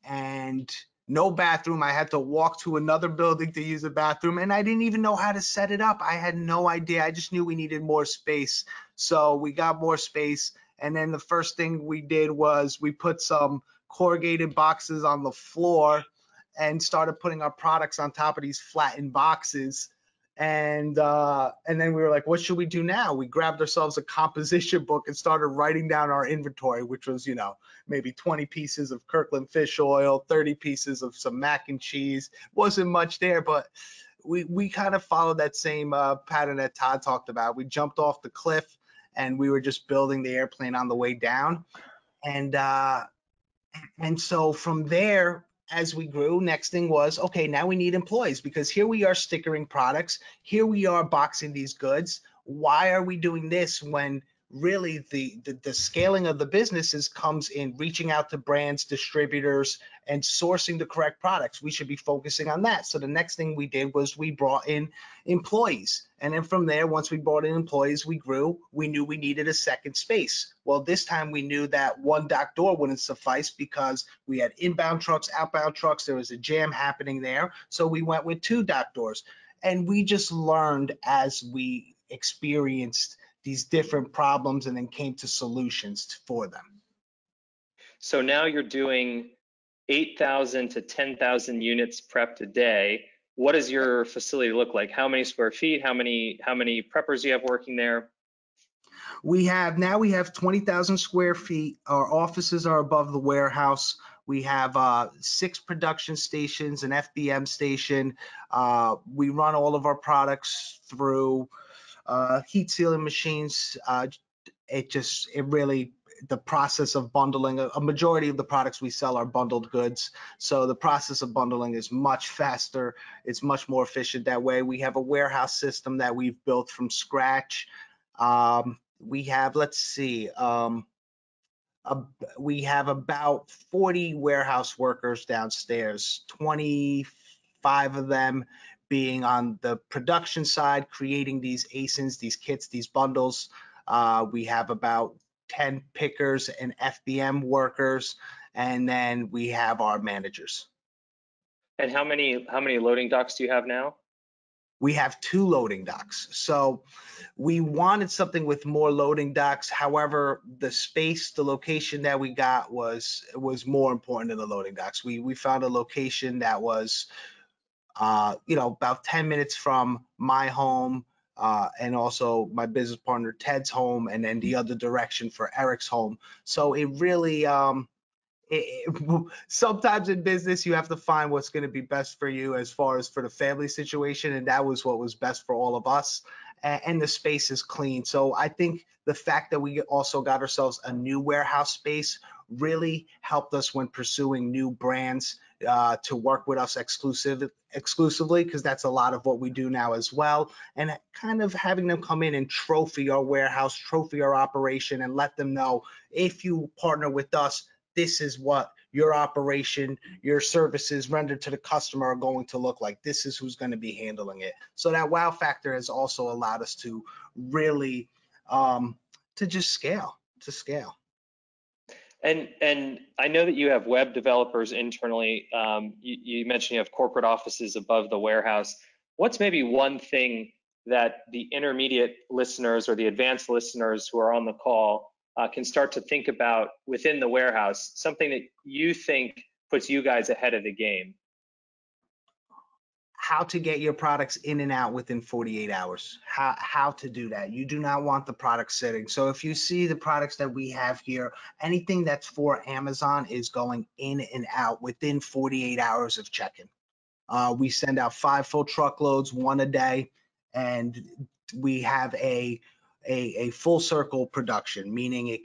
and no bathroom. I had to walk to another building to use a bathroom, and I didn't even know how to set it up. I had no idea. I just knew we needed more space. So we got more space, and then the first thing we did was we put some corrugated boxes on the floor and started putting our products on top of these flattened boxes. And then we were like, what should we do now? We grabbed ourselves a composition book and started writing down our inventory, which was, maybe 20 pieces of Kirkland fish oil, 30 pieces of some mac and cheese. Wasn't much there, but we kind of followed that same pattern that Todd talked about. We jumped off the cliff and we were just building the airplane on the way down. And so from there, as we grew, next thing was, okay, now we need employees, because here we are stickering products. Here we are boxing these goods. Why are we doing this when really the scaling of the businesses comes in reaching out to brands, distributors, and sourcing the correct products? We should be focusing on that. So the next thing we did was we brought in employees. And then from there, once we brought in employees, we grew. We knew we needed a second space. Well, this time we knew that one dock door wouldn't suffice because we had inbound trucks, outbound trucks. There was a jam happening there. So we went with 2 dock doors. And we just learned as we experienced these different problems and then came to solutions for them. So now you're doing 8,000 to 10,000 units prepped a day. What does your facility look like? How many square feet? How many preppers do you have working there? We have 20,000 square feet. Our offices are above the warehouse. We have 6 production stations, an FBM station. We run all of our products through heat sealing machines. The process of bundling, a majority of the products we sell are bundled goods. So the process of bundling is much faster. It's much more efficient that way. We have a warehouse system that we've built from scratch. We have, we have about 40 warehouse workers downstairs, 25 of them being on the production side, creating these ASINs, these kits, these bundles. We have about 10 pickers and FBM workers, and then we have our managers. And how many loading docks do you have now? We have 2 loading docks. So we wanted something with more loading docks. However, the space, the location that we got was more important than the loading docks. We found a location that was about 10 minutes from my home, and also my business partner Ted's home, and then the other direction for Eric's home. So it really, sometimes in business you have to find what's going to be best for you as far as for the family situation, and that was what was best for all of us. And the space is clean. So I think the fact that we also got ourselves a new warehouse space really helped us when pursuing new brands to work with us exclusively, because that's a lot of what we do now as well. And kind of having them come in and trophy our warehouse, trophy our operation, and let them know, if you partner with us, this is what your operation, your services rendered to the customer are going to look like. This is who's going to be handling it. So that wow factor has also allowed us to really to just scale. And I know that you have web developers internally. You mentioned you have corporate offices above the warehouse. What's maybe one thing that the intermediate listeners or the advanced listeners who are on the call can start to think about within the warehouse, something that you think puts you guys ahead of the game? How to get your products in and out within 48 hours. How to do that. You do not want the product sitting. So if you see the products that we have here, anything that's for Amazon is going in and out within 48 hours of check-in. We send out 5 full truckloads, 1 a day, and we have a full circle production, meaning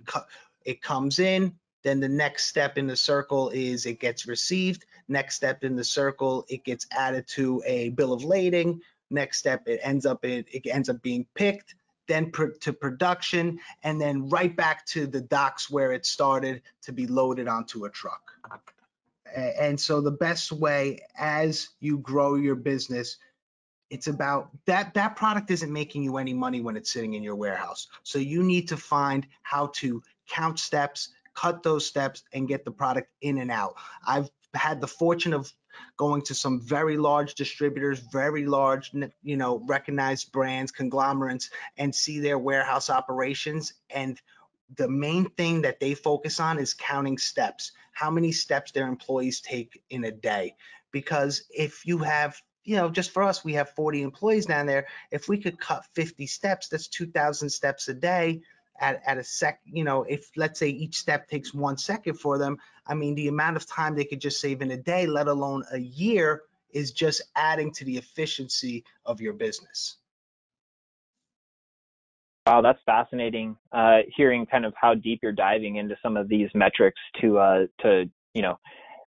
it comes in, then the next step in the circle is it gets received. Next step in the circle, it gets added to a bill of lading. Next step, it ends up being picked, then to production, and then right back to the docks where it started to be loaded onto a truck. And so the best way as you grow your business, it's about that product isn't making you any money when it's sitting in your warehouse. So you need to find how to count steps, cut those steps, and get the product in and out. I've had the fortune of going to some very large distributors, very large, recognized brands, conglomerates, and see their warehouse operations. And the main thing that they focus on is counting steps, how many steps their employees take in a day. Because if you have just for us, we have 40 employees down there. If we could cut 50 steps, that's 2,000 steps a day at a sec. If let's say each step takes 1 second for them, I mean, the amount of time they could just save in a day, let alone a year, is just adding to the efficiency of your business. Wow, that's fascinating. Hearing kind of how deep you're diving into some of these metrics to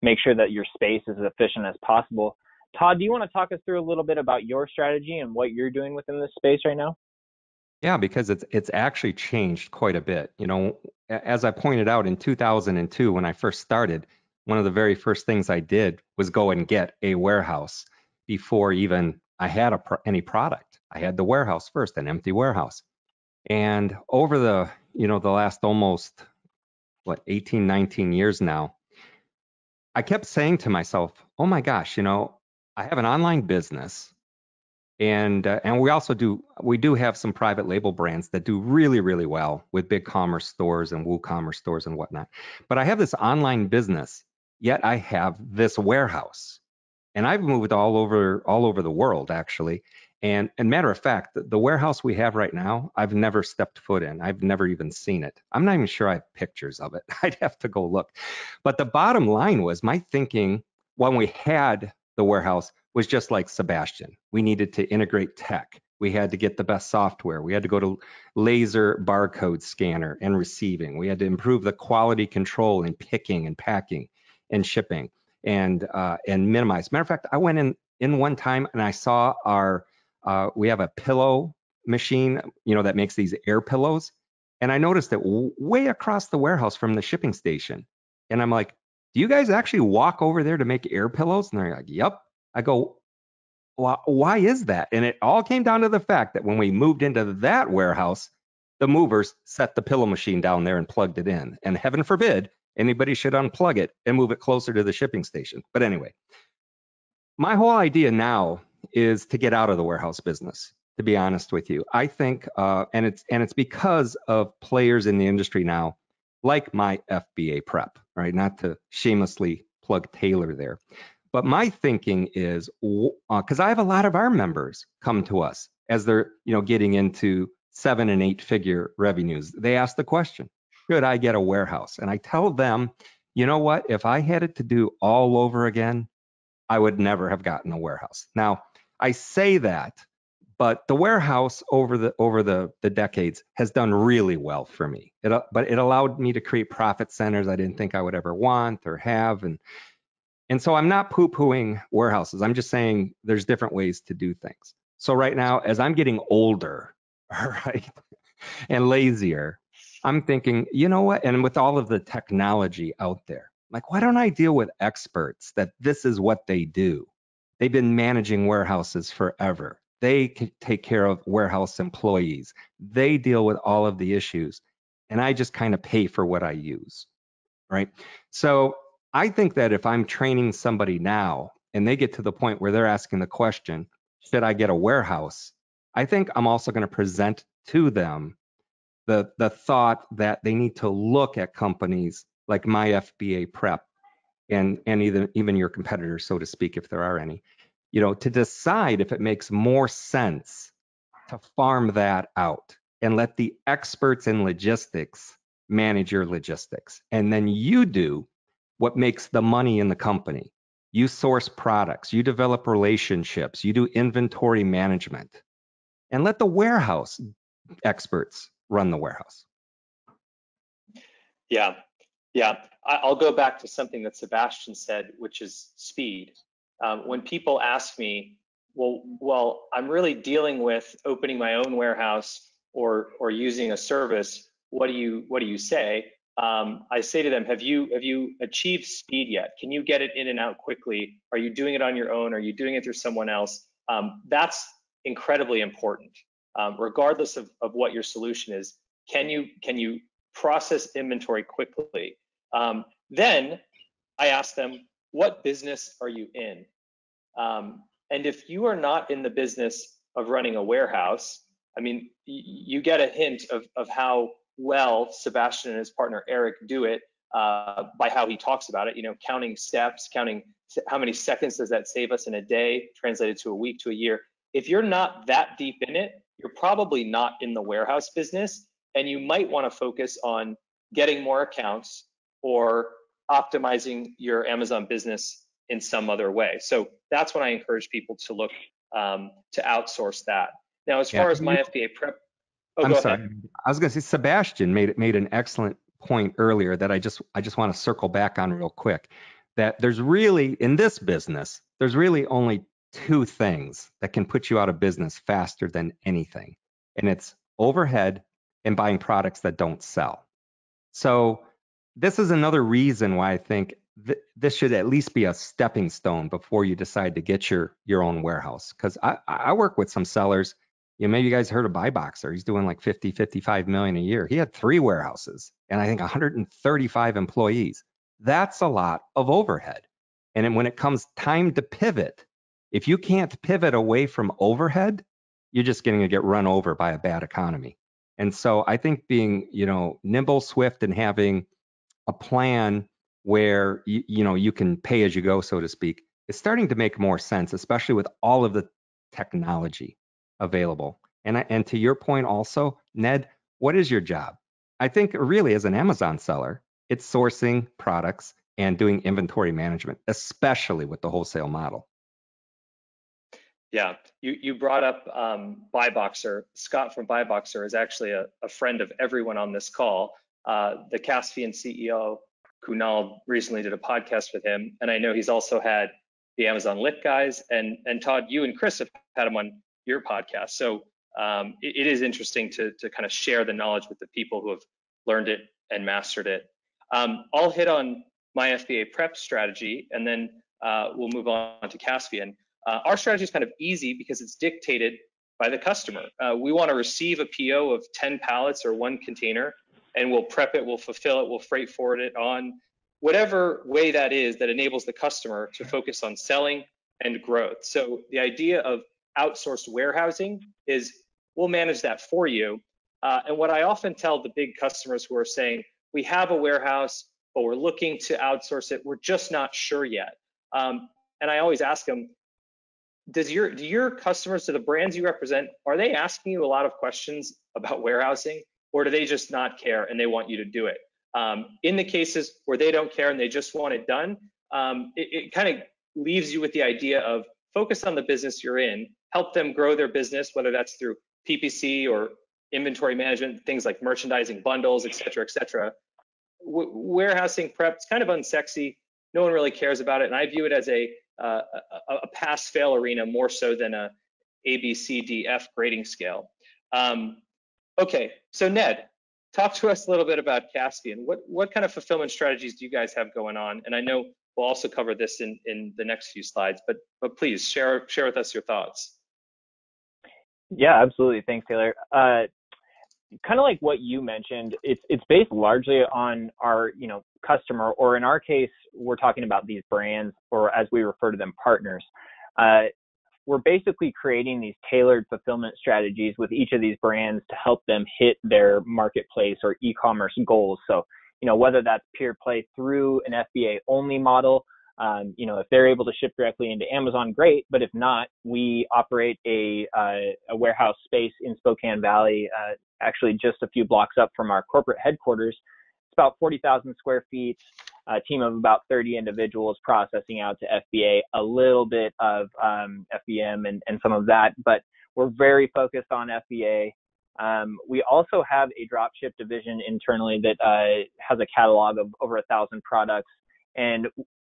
make sure that your space is as efficient as possible. Todd, do you want to talk us through a little bit about your strategy and what you're doing within this space right now? Yeah, because it's actually changed quite a bit. As I pointed out in 2002, when I first started, one of the very first things I did was go and get a warehouse before even I had any product. I had the warehouse first, an empty warehouse. And over the last almost 18, 19 years now, I kept saying to myself, oh my gosh, I have an online business. And we do have some private label brands that do really, really well with big commerce stores and WooCommerce stores and whatnot. But I have this online business, yet I have this warehouse. And I've moved all over the world, actually. And matter of fact, the warehouse we have right now, I've never stepped foot in. I've never even seen it. I'm not even sure I have pictures of it. I'd have to go look. But the bottom line was my thinking when we had the warehouse was just like Sebastian. We needed to integrate tech. We had to get the best software. We had to go to laser barcode scanner and receiving. We had to improve the quality control in picking and packing and shipping and minimize. Matter of fact, I went in one time and I saw we have a pillow machine, that makes these air pillows. And I noticed it way across the warehouse from the shipping station. And I'm like, do you guys actually walk over there to make air pillows? And they're like, yep. I go, why is that? And it all came down to the fact that when we moved into that warehouse, the movers set the pillow machine down there and plugged it in. And heaven forbid anybody should unplug it and move it closer to the shipping station. But anyway, my whole idea now is to get out of the warehouse business, to be honest with you. I think, and it's because of players in the industry now, like my FBA prep, right? Not to shamelessly plug Taylor there. But my thinking is, because I have a lot of our members come to us as they're, getting into 7- and 8-figure revenues. They ask the question, should I get a warehouse? And I tell them, you know what? If I had it to do all over again, I would never have gotten a warehouse. Now, I say that, but the warehouse over the decades has done really well for me. But it allowed me to create profit centers I didn't think I would ever want or have, and so I'm not poo-pooing warehouses. I'm just saying there's different ways to do things. So right now, as I'm getting older, right, and lazier, I'm thinking, you know what? And with all of the technology out there, like, why don't I deal with experts that this is what they do? They've been managing warehouses forever. They can take care of warehouse employees. They deal with all of the issues. And I just kind of pay for what I use, right? So I think that if I'm training somebody now and they get to the point where they're asking the question, should I get a warehouse? I think I'm also going to present to them the thought that they need to look at companies like my FBA Prep and even your competitors, so to speak, if there are any, to decide if it makes more sense to farm that out and let the experts in logistics manage your logistics. And then you do what makes the money in the company. You source products, you develop relationships, you do inventory management, and let the warehouse experts run the warehouse. Yeah. I'll go back to something that Sebastian said, which is speed. When people ask me, well, I'm really dealing with opening my own warehouse or using a service, what do you say? I say to them, have you achieved speed yet? Can you get it in and out quickly? Are you doing it on your own? Are you doing it through someone else? That's incredibly important. Regardless of what your solution is, can you process inventory quickly? Then I ask them, what business are you in? And if you are not in the business of running a warehouse, I mean, you get a hint of how well Sebastian and his partner Eric do it by how he talks about it, counting steps, counting how many seconds does that save us in a day, translated to a week, to a year? If you're not that deep in it, you're probably not in the warehouse business, and you might want to focus on getting more accounts or optimizing your Amazon business in some other way. So that's when I encourage people to look to outsource that. Now, as far as my FBA prep, I'm sorry. I was going to say Sebastian made an excellent point earlier that I just want to circle back on real quick. That there's really, in this business, there's really only two things that can put you out of business faster than anything, and it's overhead and buying products that don't sell. So this is another reason why I think this should at least be a stepping stone before you decide to get your own warehouse. Because I work with some sellers. Maybe you guys heard of Buyboxer. He's doing like 55 million a year. He had 3 warehouses and I think 135 employees. That's a lot of overhead. And then when it comes time to pivot, if you can't pivot away from overhead, you're just going to get run over by a bad economy. And so I think being, nimble, swift, and having a plan where you can pay as you go, so to speak, is starting to make more sense, especially with all of the technology available. And to your point also, Ned, what is your job? I think really as an Amazon seller, it's sourcing products and doing inventory management, especially with the wholesale model. Yeah, you brought up Buyboxer. Scott from Buyboxer is actually a friend of everyone on this call. The Kaspien CEO, Kunal, recently did a podcast with him, and I know he's also had the Amazon Lit guys, and Todd, you and Chris have had him on your podcast. So it is interesting to kind of share the knowledge with the people who have learned it and mastered it. I'll hit on my FBA prep strategy, and then we'll move on to Kaspien. Our strategy is kind of easy because it's dictated by the customer. We want to receive a PO of 10 pallets or 1 container, and we'll prep it, we'll fulfill it, we'll freight forward it on whatever way that is that enables the customer to focus on selling and growth. So the idea of outsourced warehousing is we'll manage that for you. And what I often tell the big customers who are saying, we have a warehouse, but we're looking to outsource it, we're just not sure yet. And I always ask them, do your customers, to the brands you represent, are they asking you a lot of questions about warehousing, or do they just not care and they want you to do it? In the cases where they don't care and they just want it done, it kind of leaves you with the idea of focus on the business you're in, help them grow their business, whether that's through PPC or inventory management, things like merchandising bundles, et cetera, et cetera. Warehousing prep, it's kind of unsexy. No one really cares about it. And I view it as a pass-fail arena more so than a A, B, C, D, F grading scale. Okay, so Ned, talk to us a little bit about Kaspien. What kind of fulfillment strategies do you guys have going on? And I know we'll also cover this in the next few slides, but please share with us your thoughts. Yeah, absolutely. Thanks, Taylor. Kind of like what you mentioned, it's based largely on our customer, or in our case, we're talking about these brands, or as we refer to them, partners. We're basically creating these tailored fulfillment strategies with each of these brands to help them hit their marketplace or e-commerce goals. So, whether that's pure play through an FBA only model, if they're able to ship directly into Amazon, great. But if not, we operate a warehouse space in Spokane Valley, actually just a few blocks up from our corporate headquarters. It's about 40,000 square feet, a team of about 30 individuals processing out to FBA, a little bit of FBM and some of that, but we're very focused on FBA. We also have a dropship division internally that has a catalog of over 1,000 products, and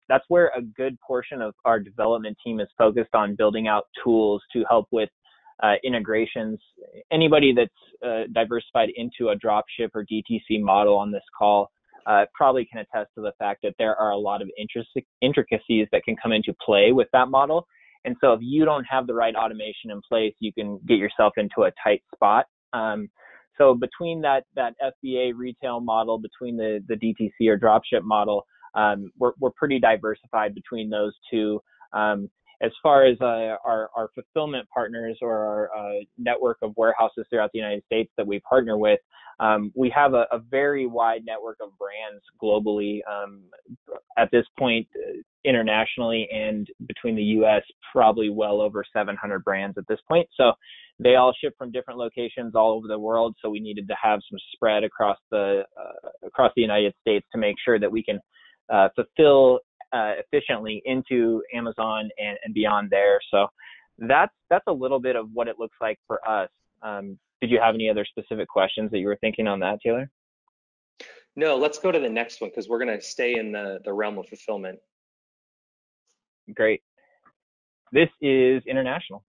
that's where a good portion of our development team is focused on building out tools to help with integrations. Anybody that's diversified into a dropship or DTC model on this call probably can attest to the fact that there are a lot of intricacies that can come into play with that model. And so if you don't have the right automation in place, you can get yourself into a tight spot. So between that FBA retail model, between the DTC or dropship model, we're pretty diversified between those two. As far as our fulfillment partners or our network of warehouses throughout the United States that we partner with, we have a very wide network of brands globally. At this point, internationally, and between the U.S., probably well over 700 brands at this point. So they all ship from different locations all over the world. So we needed to have some spread across the United States to make sure that we can fulfill efficiently into Amazon and beyond there. So that's a little bit of what it looks like for us. Did you have any other specific questions that you were thinking on that, Taylor? No, let's go to the next one because we're going to stay in the realm of fulfillment. Great. This is international.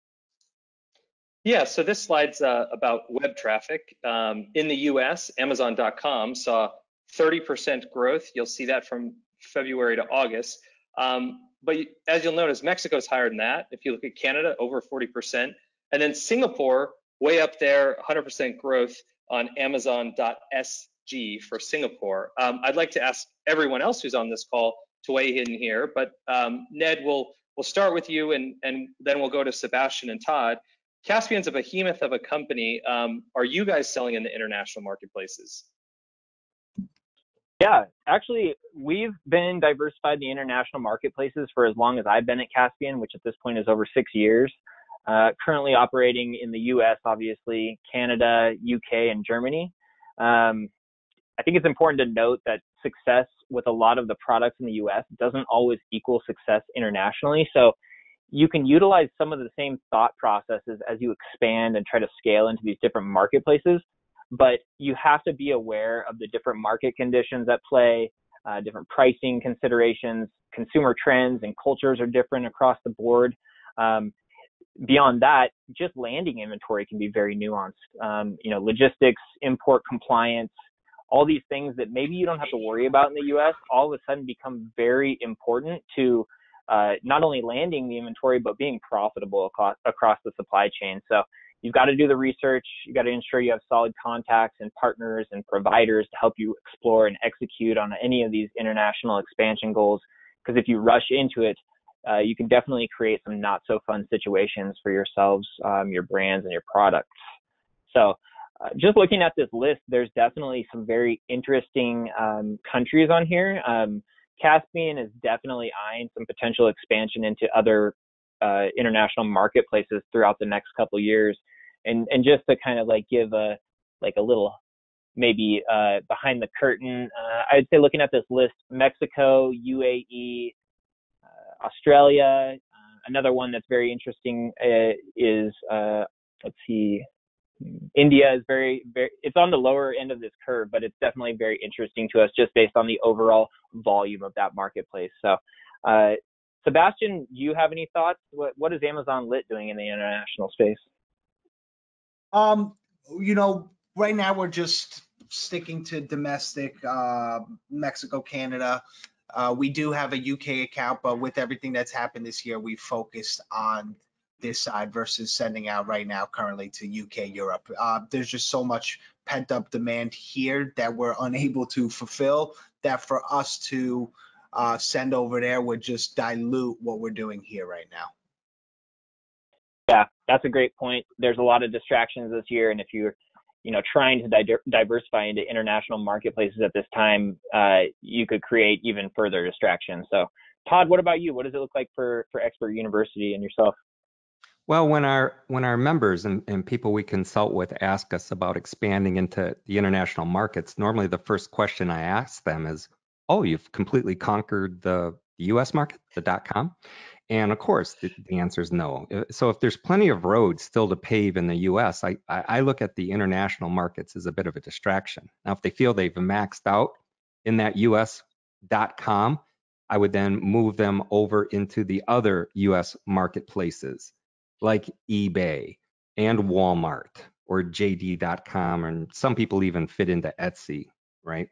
Yeah, so this slide's about web traffic. In the US, Amazon.com saw 30% growth. You'll see that from February to August. But as you'll notice, Mexico's higher than that. If you look at Canada, over 40%. And then Singapore, way up there, 100% growth on Amazon.sg for Singapore. I'd like to ask everyone else who's on this call to weigh in here, but Ned, we'll start with you, and then we'll go to Sebastian and Todd. Kaspien's a behemoth of a company. Are you guys selling in the international marketplaces? Yeah, actually, we've been diversified in the international marketplaces for as long as I've been at Kaspien, which at this point is over 6 years. Currently operating in the US, obviously, Canada, UK, and Germany. I think it's important to note that success with a lot of the products in the US doesn't always equal success internationally. So you can utilize some of the same thought processes as you expand and try to scale into these different marketplaces, but you have to be aware of the different market conditions at play, different pricing considerations, consumer trends and cultures are different across the board. Beyond that, just landing inventory can be very nuanced. Logistics, import compliance, all these things that maybe you don't have to worry about in the US, all of a sudden become very important to not only landing the inventory, but being profitable across the supply chain. So you've got to do the research. You got to ensure you have solid contacts and partners and providers to help you explore and execute on any of these international expansion goals. Because if you rush into it, you can definitely create some not so fun situations for yourselves, your brands, and your products. So just looking at this list, there's definitely some very interesting countries on here. Kaspien is definitely eyeing some potential expansion into other international marketplaces throughout the next couple of years. And just to kind of like give a little maybe behind the curtain, I'd say looking at this list, Mexico, UAE, Australia. Another one that's very interesting is let's see, India is very, it's on the lower end of this curve, but it's definitely very interesting to us just based on the overall volume of that marketplace. So, Sebastian, do you have any thoughts? What is Amazon Lit doing in the international space? Right now we're just sticking to domestic, Mexico, Canada. We do have a UK account, but with everything that's happened this year, we focused on this side versus sending out right now currently to UK, Europe. There's just so much pent up demand here that we're unable to fulfill, that for us to send over there would just dilute what we're doing here right now. Yeah, that's a great point. There's a lot of distractions this year, and if you're trying to diversify into international marketplaces at this time, you could create even further distractions. So, Todd, what about you? What does it look like for Expert University and yourself? Well, when our members and people we consult with ask us about expanding into the international markets, normally the first question I ask them is, "Oh, you've completely conquered the U.S. market, the .com?" And of course, the answer is no. So if there's plenty of roads still to pave in the U.S., I look at the international markets as a bit of a distraction. Now, if they feel they've maxed out in that U.S. .com, I would then move them over into the other U.S. marketplaces like eBay and Walmart or JD.com, and some people even fit into Etsy, right?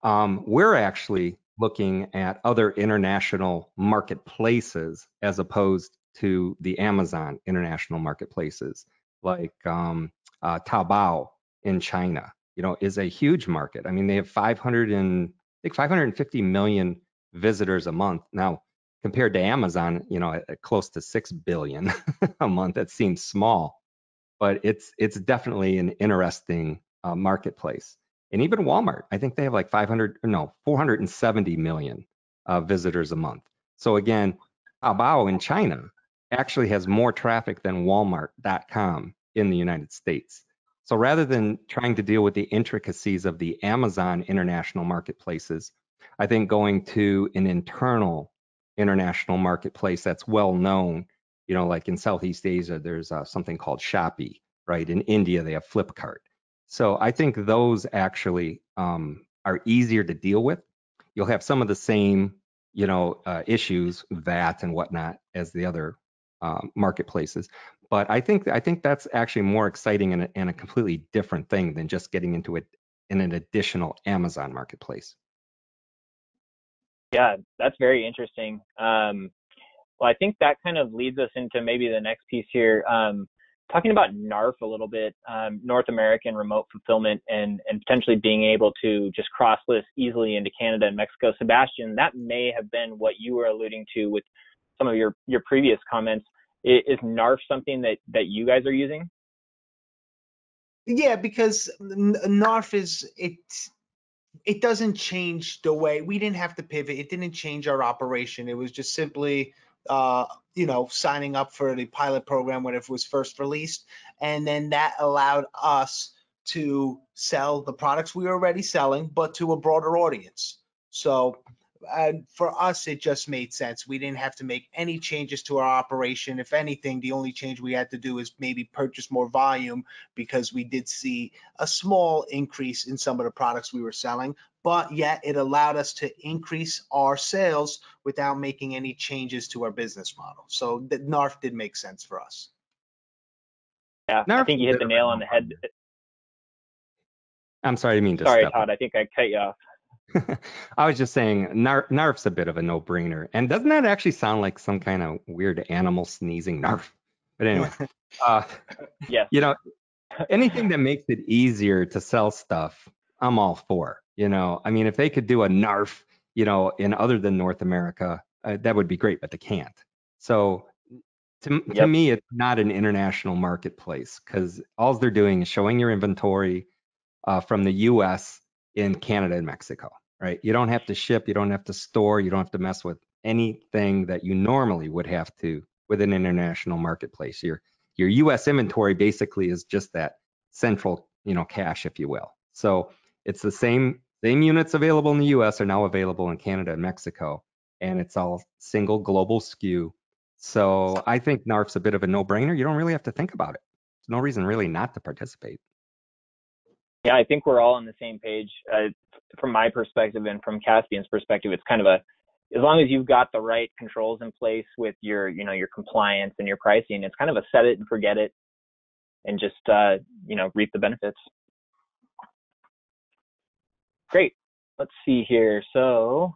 We're actually looking at other international marketplaces as opposed to the Amazon international marketplaces, like Taobao in China, is a huge market. I mean, they have 550 million visitors a month. Now, compared to Amazon, at close to 6 billion a month, that seems small, but it's definitely an interesting marketplace. And even Walmart, I think they have like 470 million visitors a month. So again, Taobao in China actually has more traffic than Walmart.com in the United States. So rather than trying to deal with the intricacies of the Amazon international marketplaces, I think going to an internal international marketplace that's well known, like in Southeast Asia, there's something called Shopee, right? In India, they have Flipkart. So I think those actually are easier to deal with. You'll have some of the same, issues, VAT and whatnot, as the other marketplaces. But I think that's actually more exciting and a completely different thing than just getting into it in an additional Amazon marketplace. Yeah, that's very interesting. Well, I think that kind of leads us into maybe the next piece here. Talking about NARF a little bit, North American remote fulfillment, and potentially being able to just cross-list easily into Canada and Mexico. Sebastian, that may have been what you were alluding to with some of your previous comments. Is NARF something that you guys are using? Yeah, because NARF it doesn't change the way we didn't have to pivot. It didn't change our operation. It was just simply, signing up for the pilot program when it was first released. And then that allowed us to sell the products we were already selling, but to a broader audience. So for us, it just made sense. We didn't have to make any changes to our operation. If anything, the only change we had to do is maybe purchase more volume, because we did see a small increase in some of the products we were selling, but yet it allowed us to increase our sales without making any changes to our business model. So the NARF did make sense for us. Yeah, I think you hit the nail on the head. I'm sorry, I mean to Sorry, step Todd, I think I cut you off. I was just saying NARF's a bit of a no-brainer. And doesn't that actually sound like some kind of weird animal sneezing? NARF. But anyway, yes. Anything that makes it easier to sell stuff, I'm all for. I mean, if they could do a NARF, in other than North America, that would be great, but they can't. So to me, it's not an international marketplace, because all they're doing is showing your inventory from the US in Canada and Mexico, right? You don't have to ship, you don't have to store, you don't have to mess with anything that you normally would have to with an international marketplace. Your US inventory basically is just that central, cache, if you will. So it's the same units available in the US are now available in Canada and Mexico, and it's all single global SKU. So I think NARF's a bit of a no-brainer. You don't really have to think about it. There's no reason really not to participate. Yeah, I think we're all on the same page. From my perspective and from Kaspien's perspective, it's kind of as long as you've got the right controls in place with your compliance and your pricing, it's kind of a set it and forget it, and just reap the benefits. Great. Let's see here. So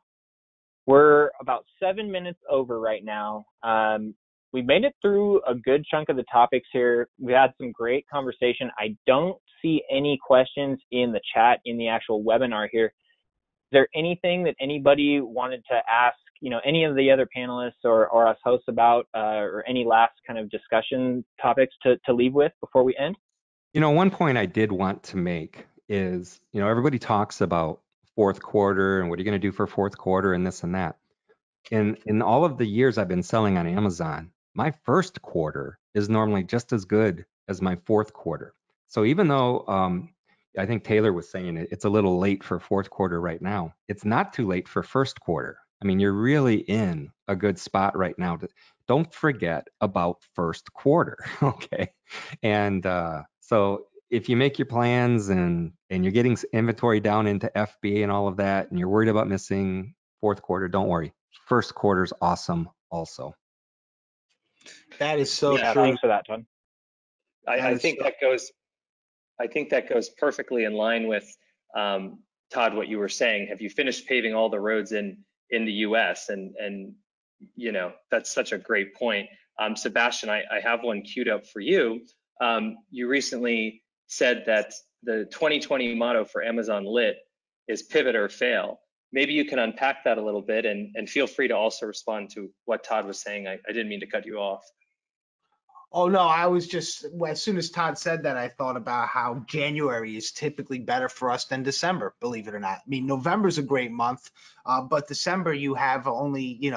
we're about 7 minutes over right now. We've made it through a good chunk of the topics here. We had some great conversation. I don't see any questions in the chat in the actual webinar here. Is there anything that anybody wanted to ask, any of the other panelists or us hosts about, or any last kind of discussion topics to leave with before we end? One point I did want to make is, everybody talks about fourth quarter and what are you going to do for fourth quarter and this and that. In all of the years I've been selling on Amazon, my first quarter is normally just as good as my fourth quarter. So even though I think Taylor was saying it's a little late for fourth quarter right now, it's not too late for first quarter. I mean, you're really in a good spot right now. Don't forget about first quarter, okay? And so if you make your plans and you're getting inventory down into FBA and all of that, and you're worried about missing fourth quarter, don't worry. First quarter's awesome also. That is so true. Thanks for that, Todd. I think that goes perfectly in line with Todd, what you were saying. Have you finished paving all the roads in the US? And that's such a great point. Sebastian, I have one queued up for you. You recently said that the 2020 motto for Amazon Lit is pivot or fail. Maybe you can unpack that a little bit, and feel free to also respond to what Todd was saying. I didn't mean to cut you off. Oh, no, I was just, as soon as Todd said that, I thought about how January is typically better for us than December, believe it or not. I mean, November's a great month, but December you have only,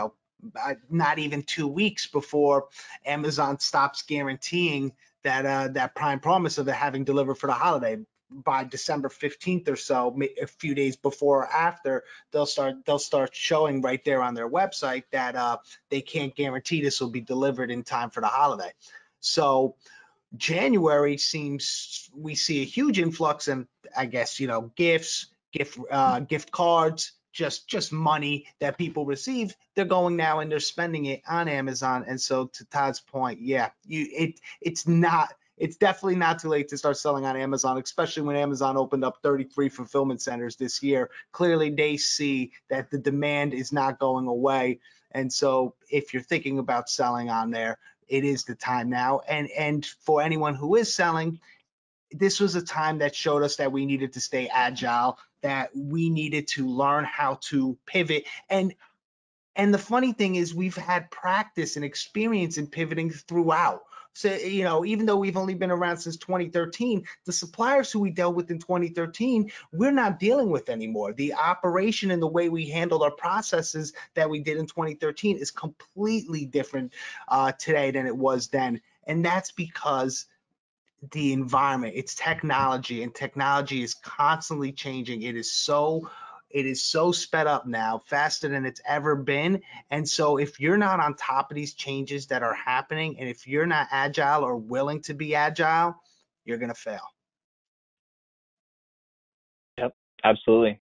not even 2 weeks before Amazon stops guaranteeing that prime promise of it having delivered for the holiday. By December 15th or so, a few days before or after, they'll start showing right there on their website that they can't guarantee this will be delivered in time for the holiday. So January we see a huge influx in, I guess, gifts, gift cards, just money that people receive. They're going now and they're spending it on Amazon. And so to Todd's point, yeah, it's definitely not too late to start selling on Amazon, especially when Amazon opened up 33 fulfillment centers this year. Clearly, they see that the demand is not going away. And so if you're thinking about selling on there, it is the time now. And for anyone who is selling, this was a time that showed us that we needed to stay agile, that we needed to learn how to pivot. And the funny thing is we've had practice and experience in pivoting throughout. So, even though we've only been around since 2013, the suppliers who we dealt with in 2013, we're not dealing with anymore. The operation and the way we handled our processes that we did in 2013 is completely different today than it was then. And that's because the environment, it's technology, and technology is constantly changing. It is so sped up now, faster than it's ever been. And so if you're not on top of these changes that are happening, and if you're not agile or willing to be agile, you're going to fail. Yep, absolutely.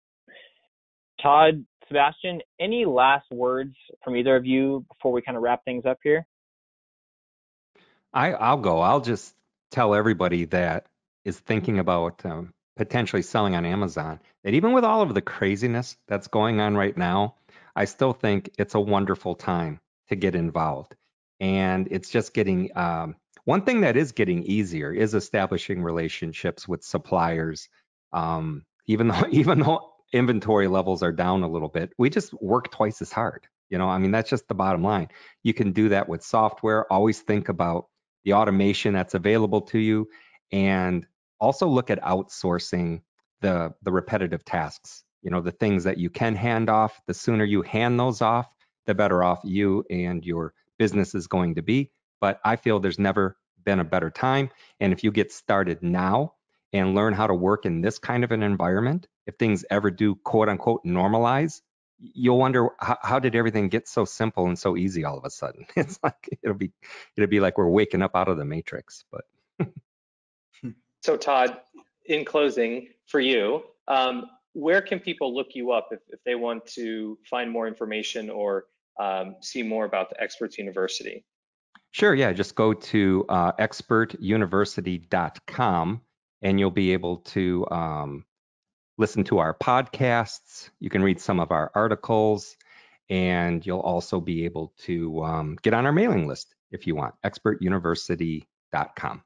Todd, Sebastian, any last words from either of you before we kind of wrap things up here? I'll go. I'll just tell everybody that is thinking about potentially selling on Amazon that even with all of the craziness that's going on right now, I still think it's a wonderful time to get involved. And it's just getting one thing that is getting easier is establishing relationships with suppliers. Even though inventory levels are down a little bit, we just work twice as hard. I mean, that's just the bottom line. You can do that with software. Always think about the automation that's available to you, and also look at outsourcing the repetitive tasks. The things that you can hand off. The sooner you hand those off, the better off you and your business is going to be. But I feel there's never been a better time. And if you get started now and learn how to work in this kind of an environment, if things ever do quote unquote normalize, you'll wonder how did everything get so simple and so easy all of a sudden. It's like it'll be like we're waking up out of the matrix. But so Todd, in closing for you, where can people look you up if they want to find more information or see more about the Experts University? Sure, yeah, just go to expertuniversity.com and you'll be able to listen to our podcasts. You can read some of our articles, and you'll also be able to get on our mailing list if you want, expertuniversity.com.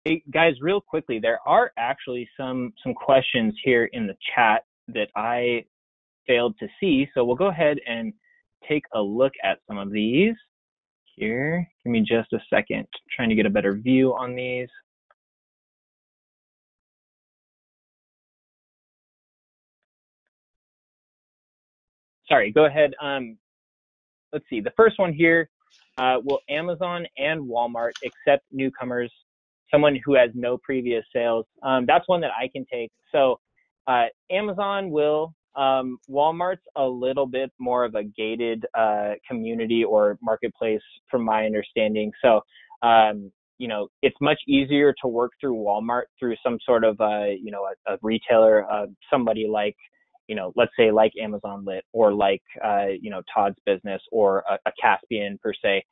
Hey, guys, real quickly, there are actually some questions here in the chat that I failed to see, so we'll go ahead and take a look at some of these here. Give me just a second, trying to get a better view on these. Sorry, go ahead. Let's see. The first one here, will Amazon and Walmart accept newcomers, someone who has no previous sales? That's one that I can take. So Amazon will. Walmart's a little bit more of a gated community or marketplace from my understanding. So, it's much easier to work through Walmart through some sort of, a retailer, somebody like, let's say like Amazon Lit or like, Todd's business or a Kaspien per se.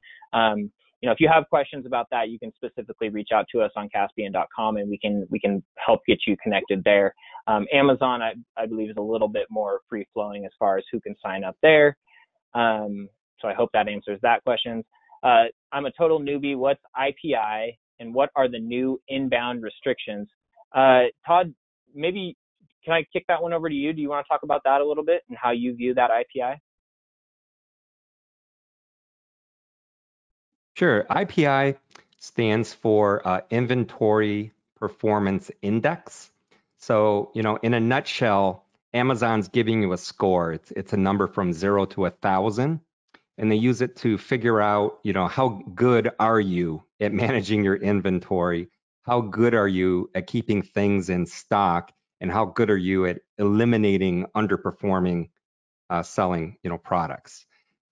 If you have questions about that, you can specifically reach out to us on Kaspien.com and we can help get you connected there. Amazon, I believe, is a little bit more free flowing as far as who can sign up there. So I hope that answers that question. I'm a total newbie. What's IPI and what are the new inbound restrictions? Todd, maybe can I kick that one over to you? Do you want to talk about that a little bit and how you view that IPI? Sure. IPI stands for Inventory Performance Index. So, in a nutshell, Amazon's giving you a score. It's a number from 0 to 1,000, and they use it to figure out, how good are you at managing your inventory? How good are you at keeping things in stock? And how good are you at eliminating underperforming selling, products?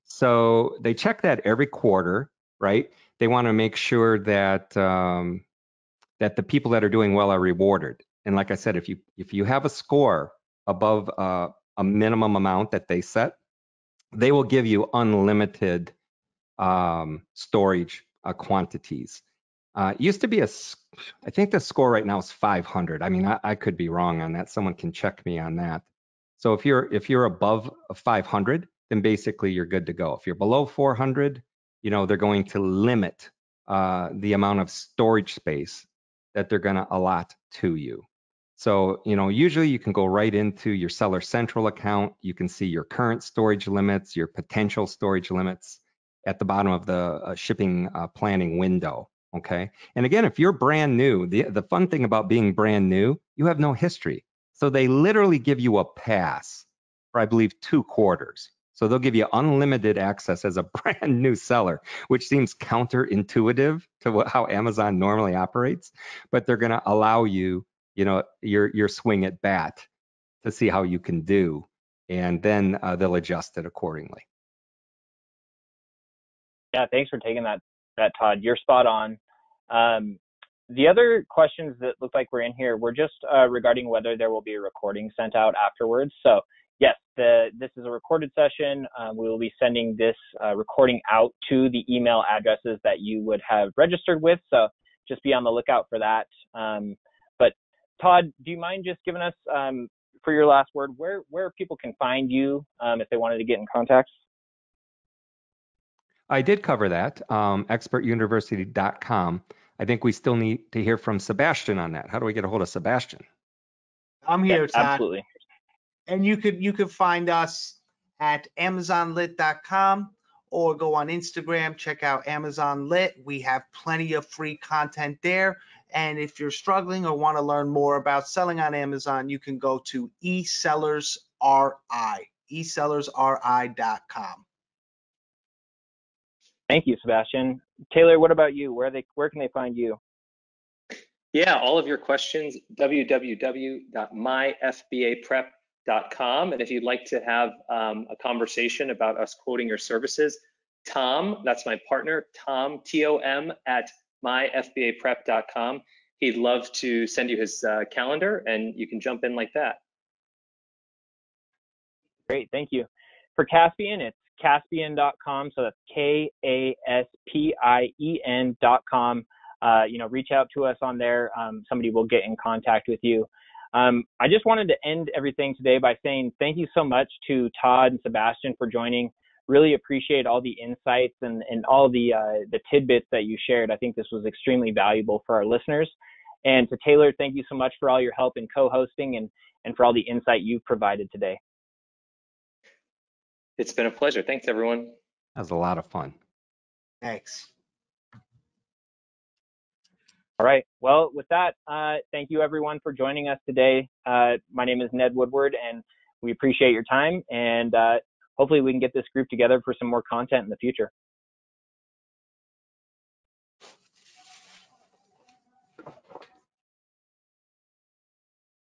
So they check that every quarter, right? They want to make sure that that the people that are doing well are rewarded. And like I said, if you have a score above a minimum amount that they set, they will give you unlimited storage quantities. It used to be I think the score right now is 500. I mean, I could be wrong on that. Someone can check me on that. So if you're above 500, then basically you're good to go. If you're below 400, they're going to limit the amount of storage space that they're going to allot to you. So, usually you can go right into your Seller Central account. You can see your current storage limits, your potential storage limits at the bottom of the shipping planning window. Okay. And again, if you're brand new, the fun thing about being brand new, you have no history. So they literally give you a pass for, I believe, 2 quarters. So they'll give you unlimited access as a brand new seller, which seems counterintuitive to how Amazon normally operates, but they're going to allow you, your swing at bat to see how you can do, and then they'll adjust it accordingly. Yeah, thanks for taking that, Todd. You're spot on. The other questions that look like we're in here were just regarding whether there will be a recording sent out afterwards. So yes, this is a recorded session. We will be sending this recording out to the email addresses that you would have registered with. So just be on the lookout for that. But Todd, do you mind just giving us, for your last word, where people can find you if they wanted to get in contact? I did cover that, expertuniversity.com. I think we still need to hear from Sebastian on that. How do we get a hold of Sebastian? I'm here, Todd. Absolutely. And you could find us at amazonlit.com or go on Instagram, check out Amazon Lit. We have plenty of free content there. And if you're struggling or want to learn more about selling on Amazon, you can go to eSellersRI.com. Thank you, Sebastian. Taylor, what about you? Where can they find you? Yeah, all of your questions, www.myfbaprep.com. And if you'd like to have a conversation about us quoting your services, Tom, that's my partner, Tom, T-O-M, at myfbaprep.com. He'd love to send you his calendar, and you can jump in like that. Great, thank you. For Kaspien, it's Kaspien.com, so that's Kaspien.com. Reach out to us on there. Somebody will get in contact with you. I just wanted to end everything today by saying thank you so much to Todd and Sebastian for joining. Really appreciate all the insights and all the tidbits that you shared. I think this was extremely valuable for our listeners. And to Taylor, thank you so much for all your help in co-hosting and for all the insight you've provided today. It's been a pleasure. Thanks, everyone. That was a lot of fun. Thanks. All right. Well, with that, thank you everyone for joining us today. My name is Ned Woodward, and we appreciate your time. And hopefully we can get this group together for some more content in the future.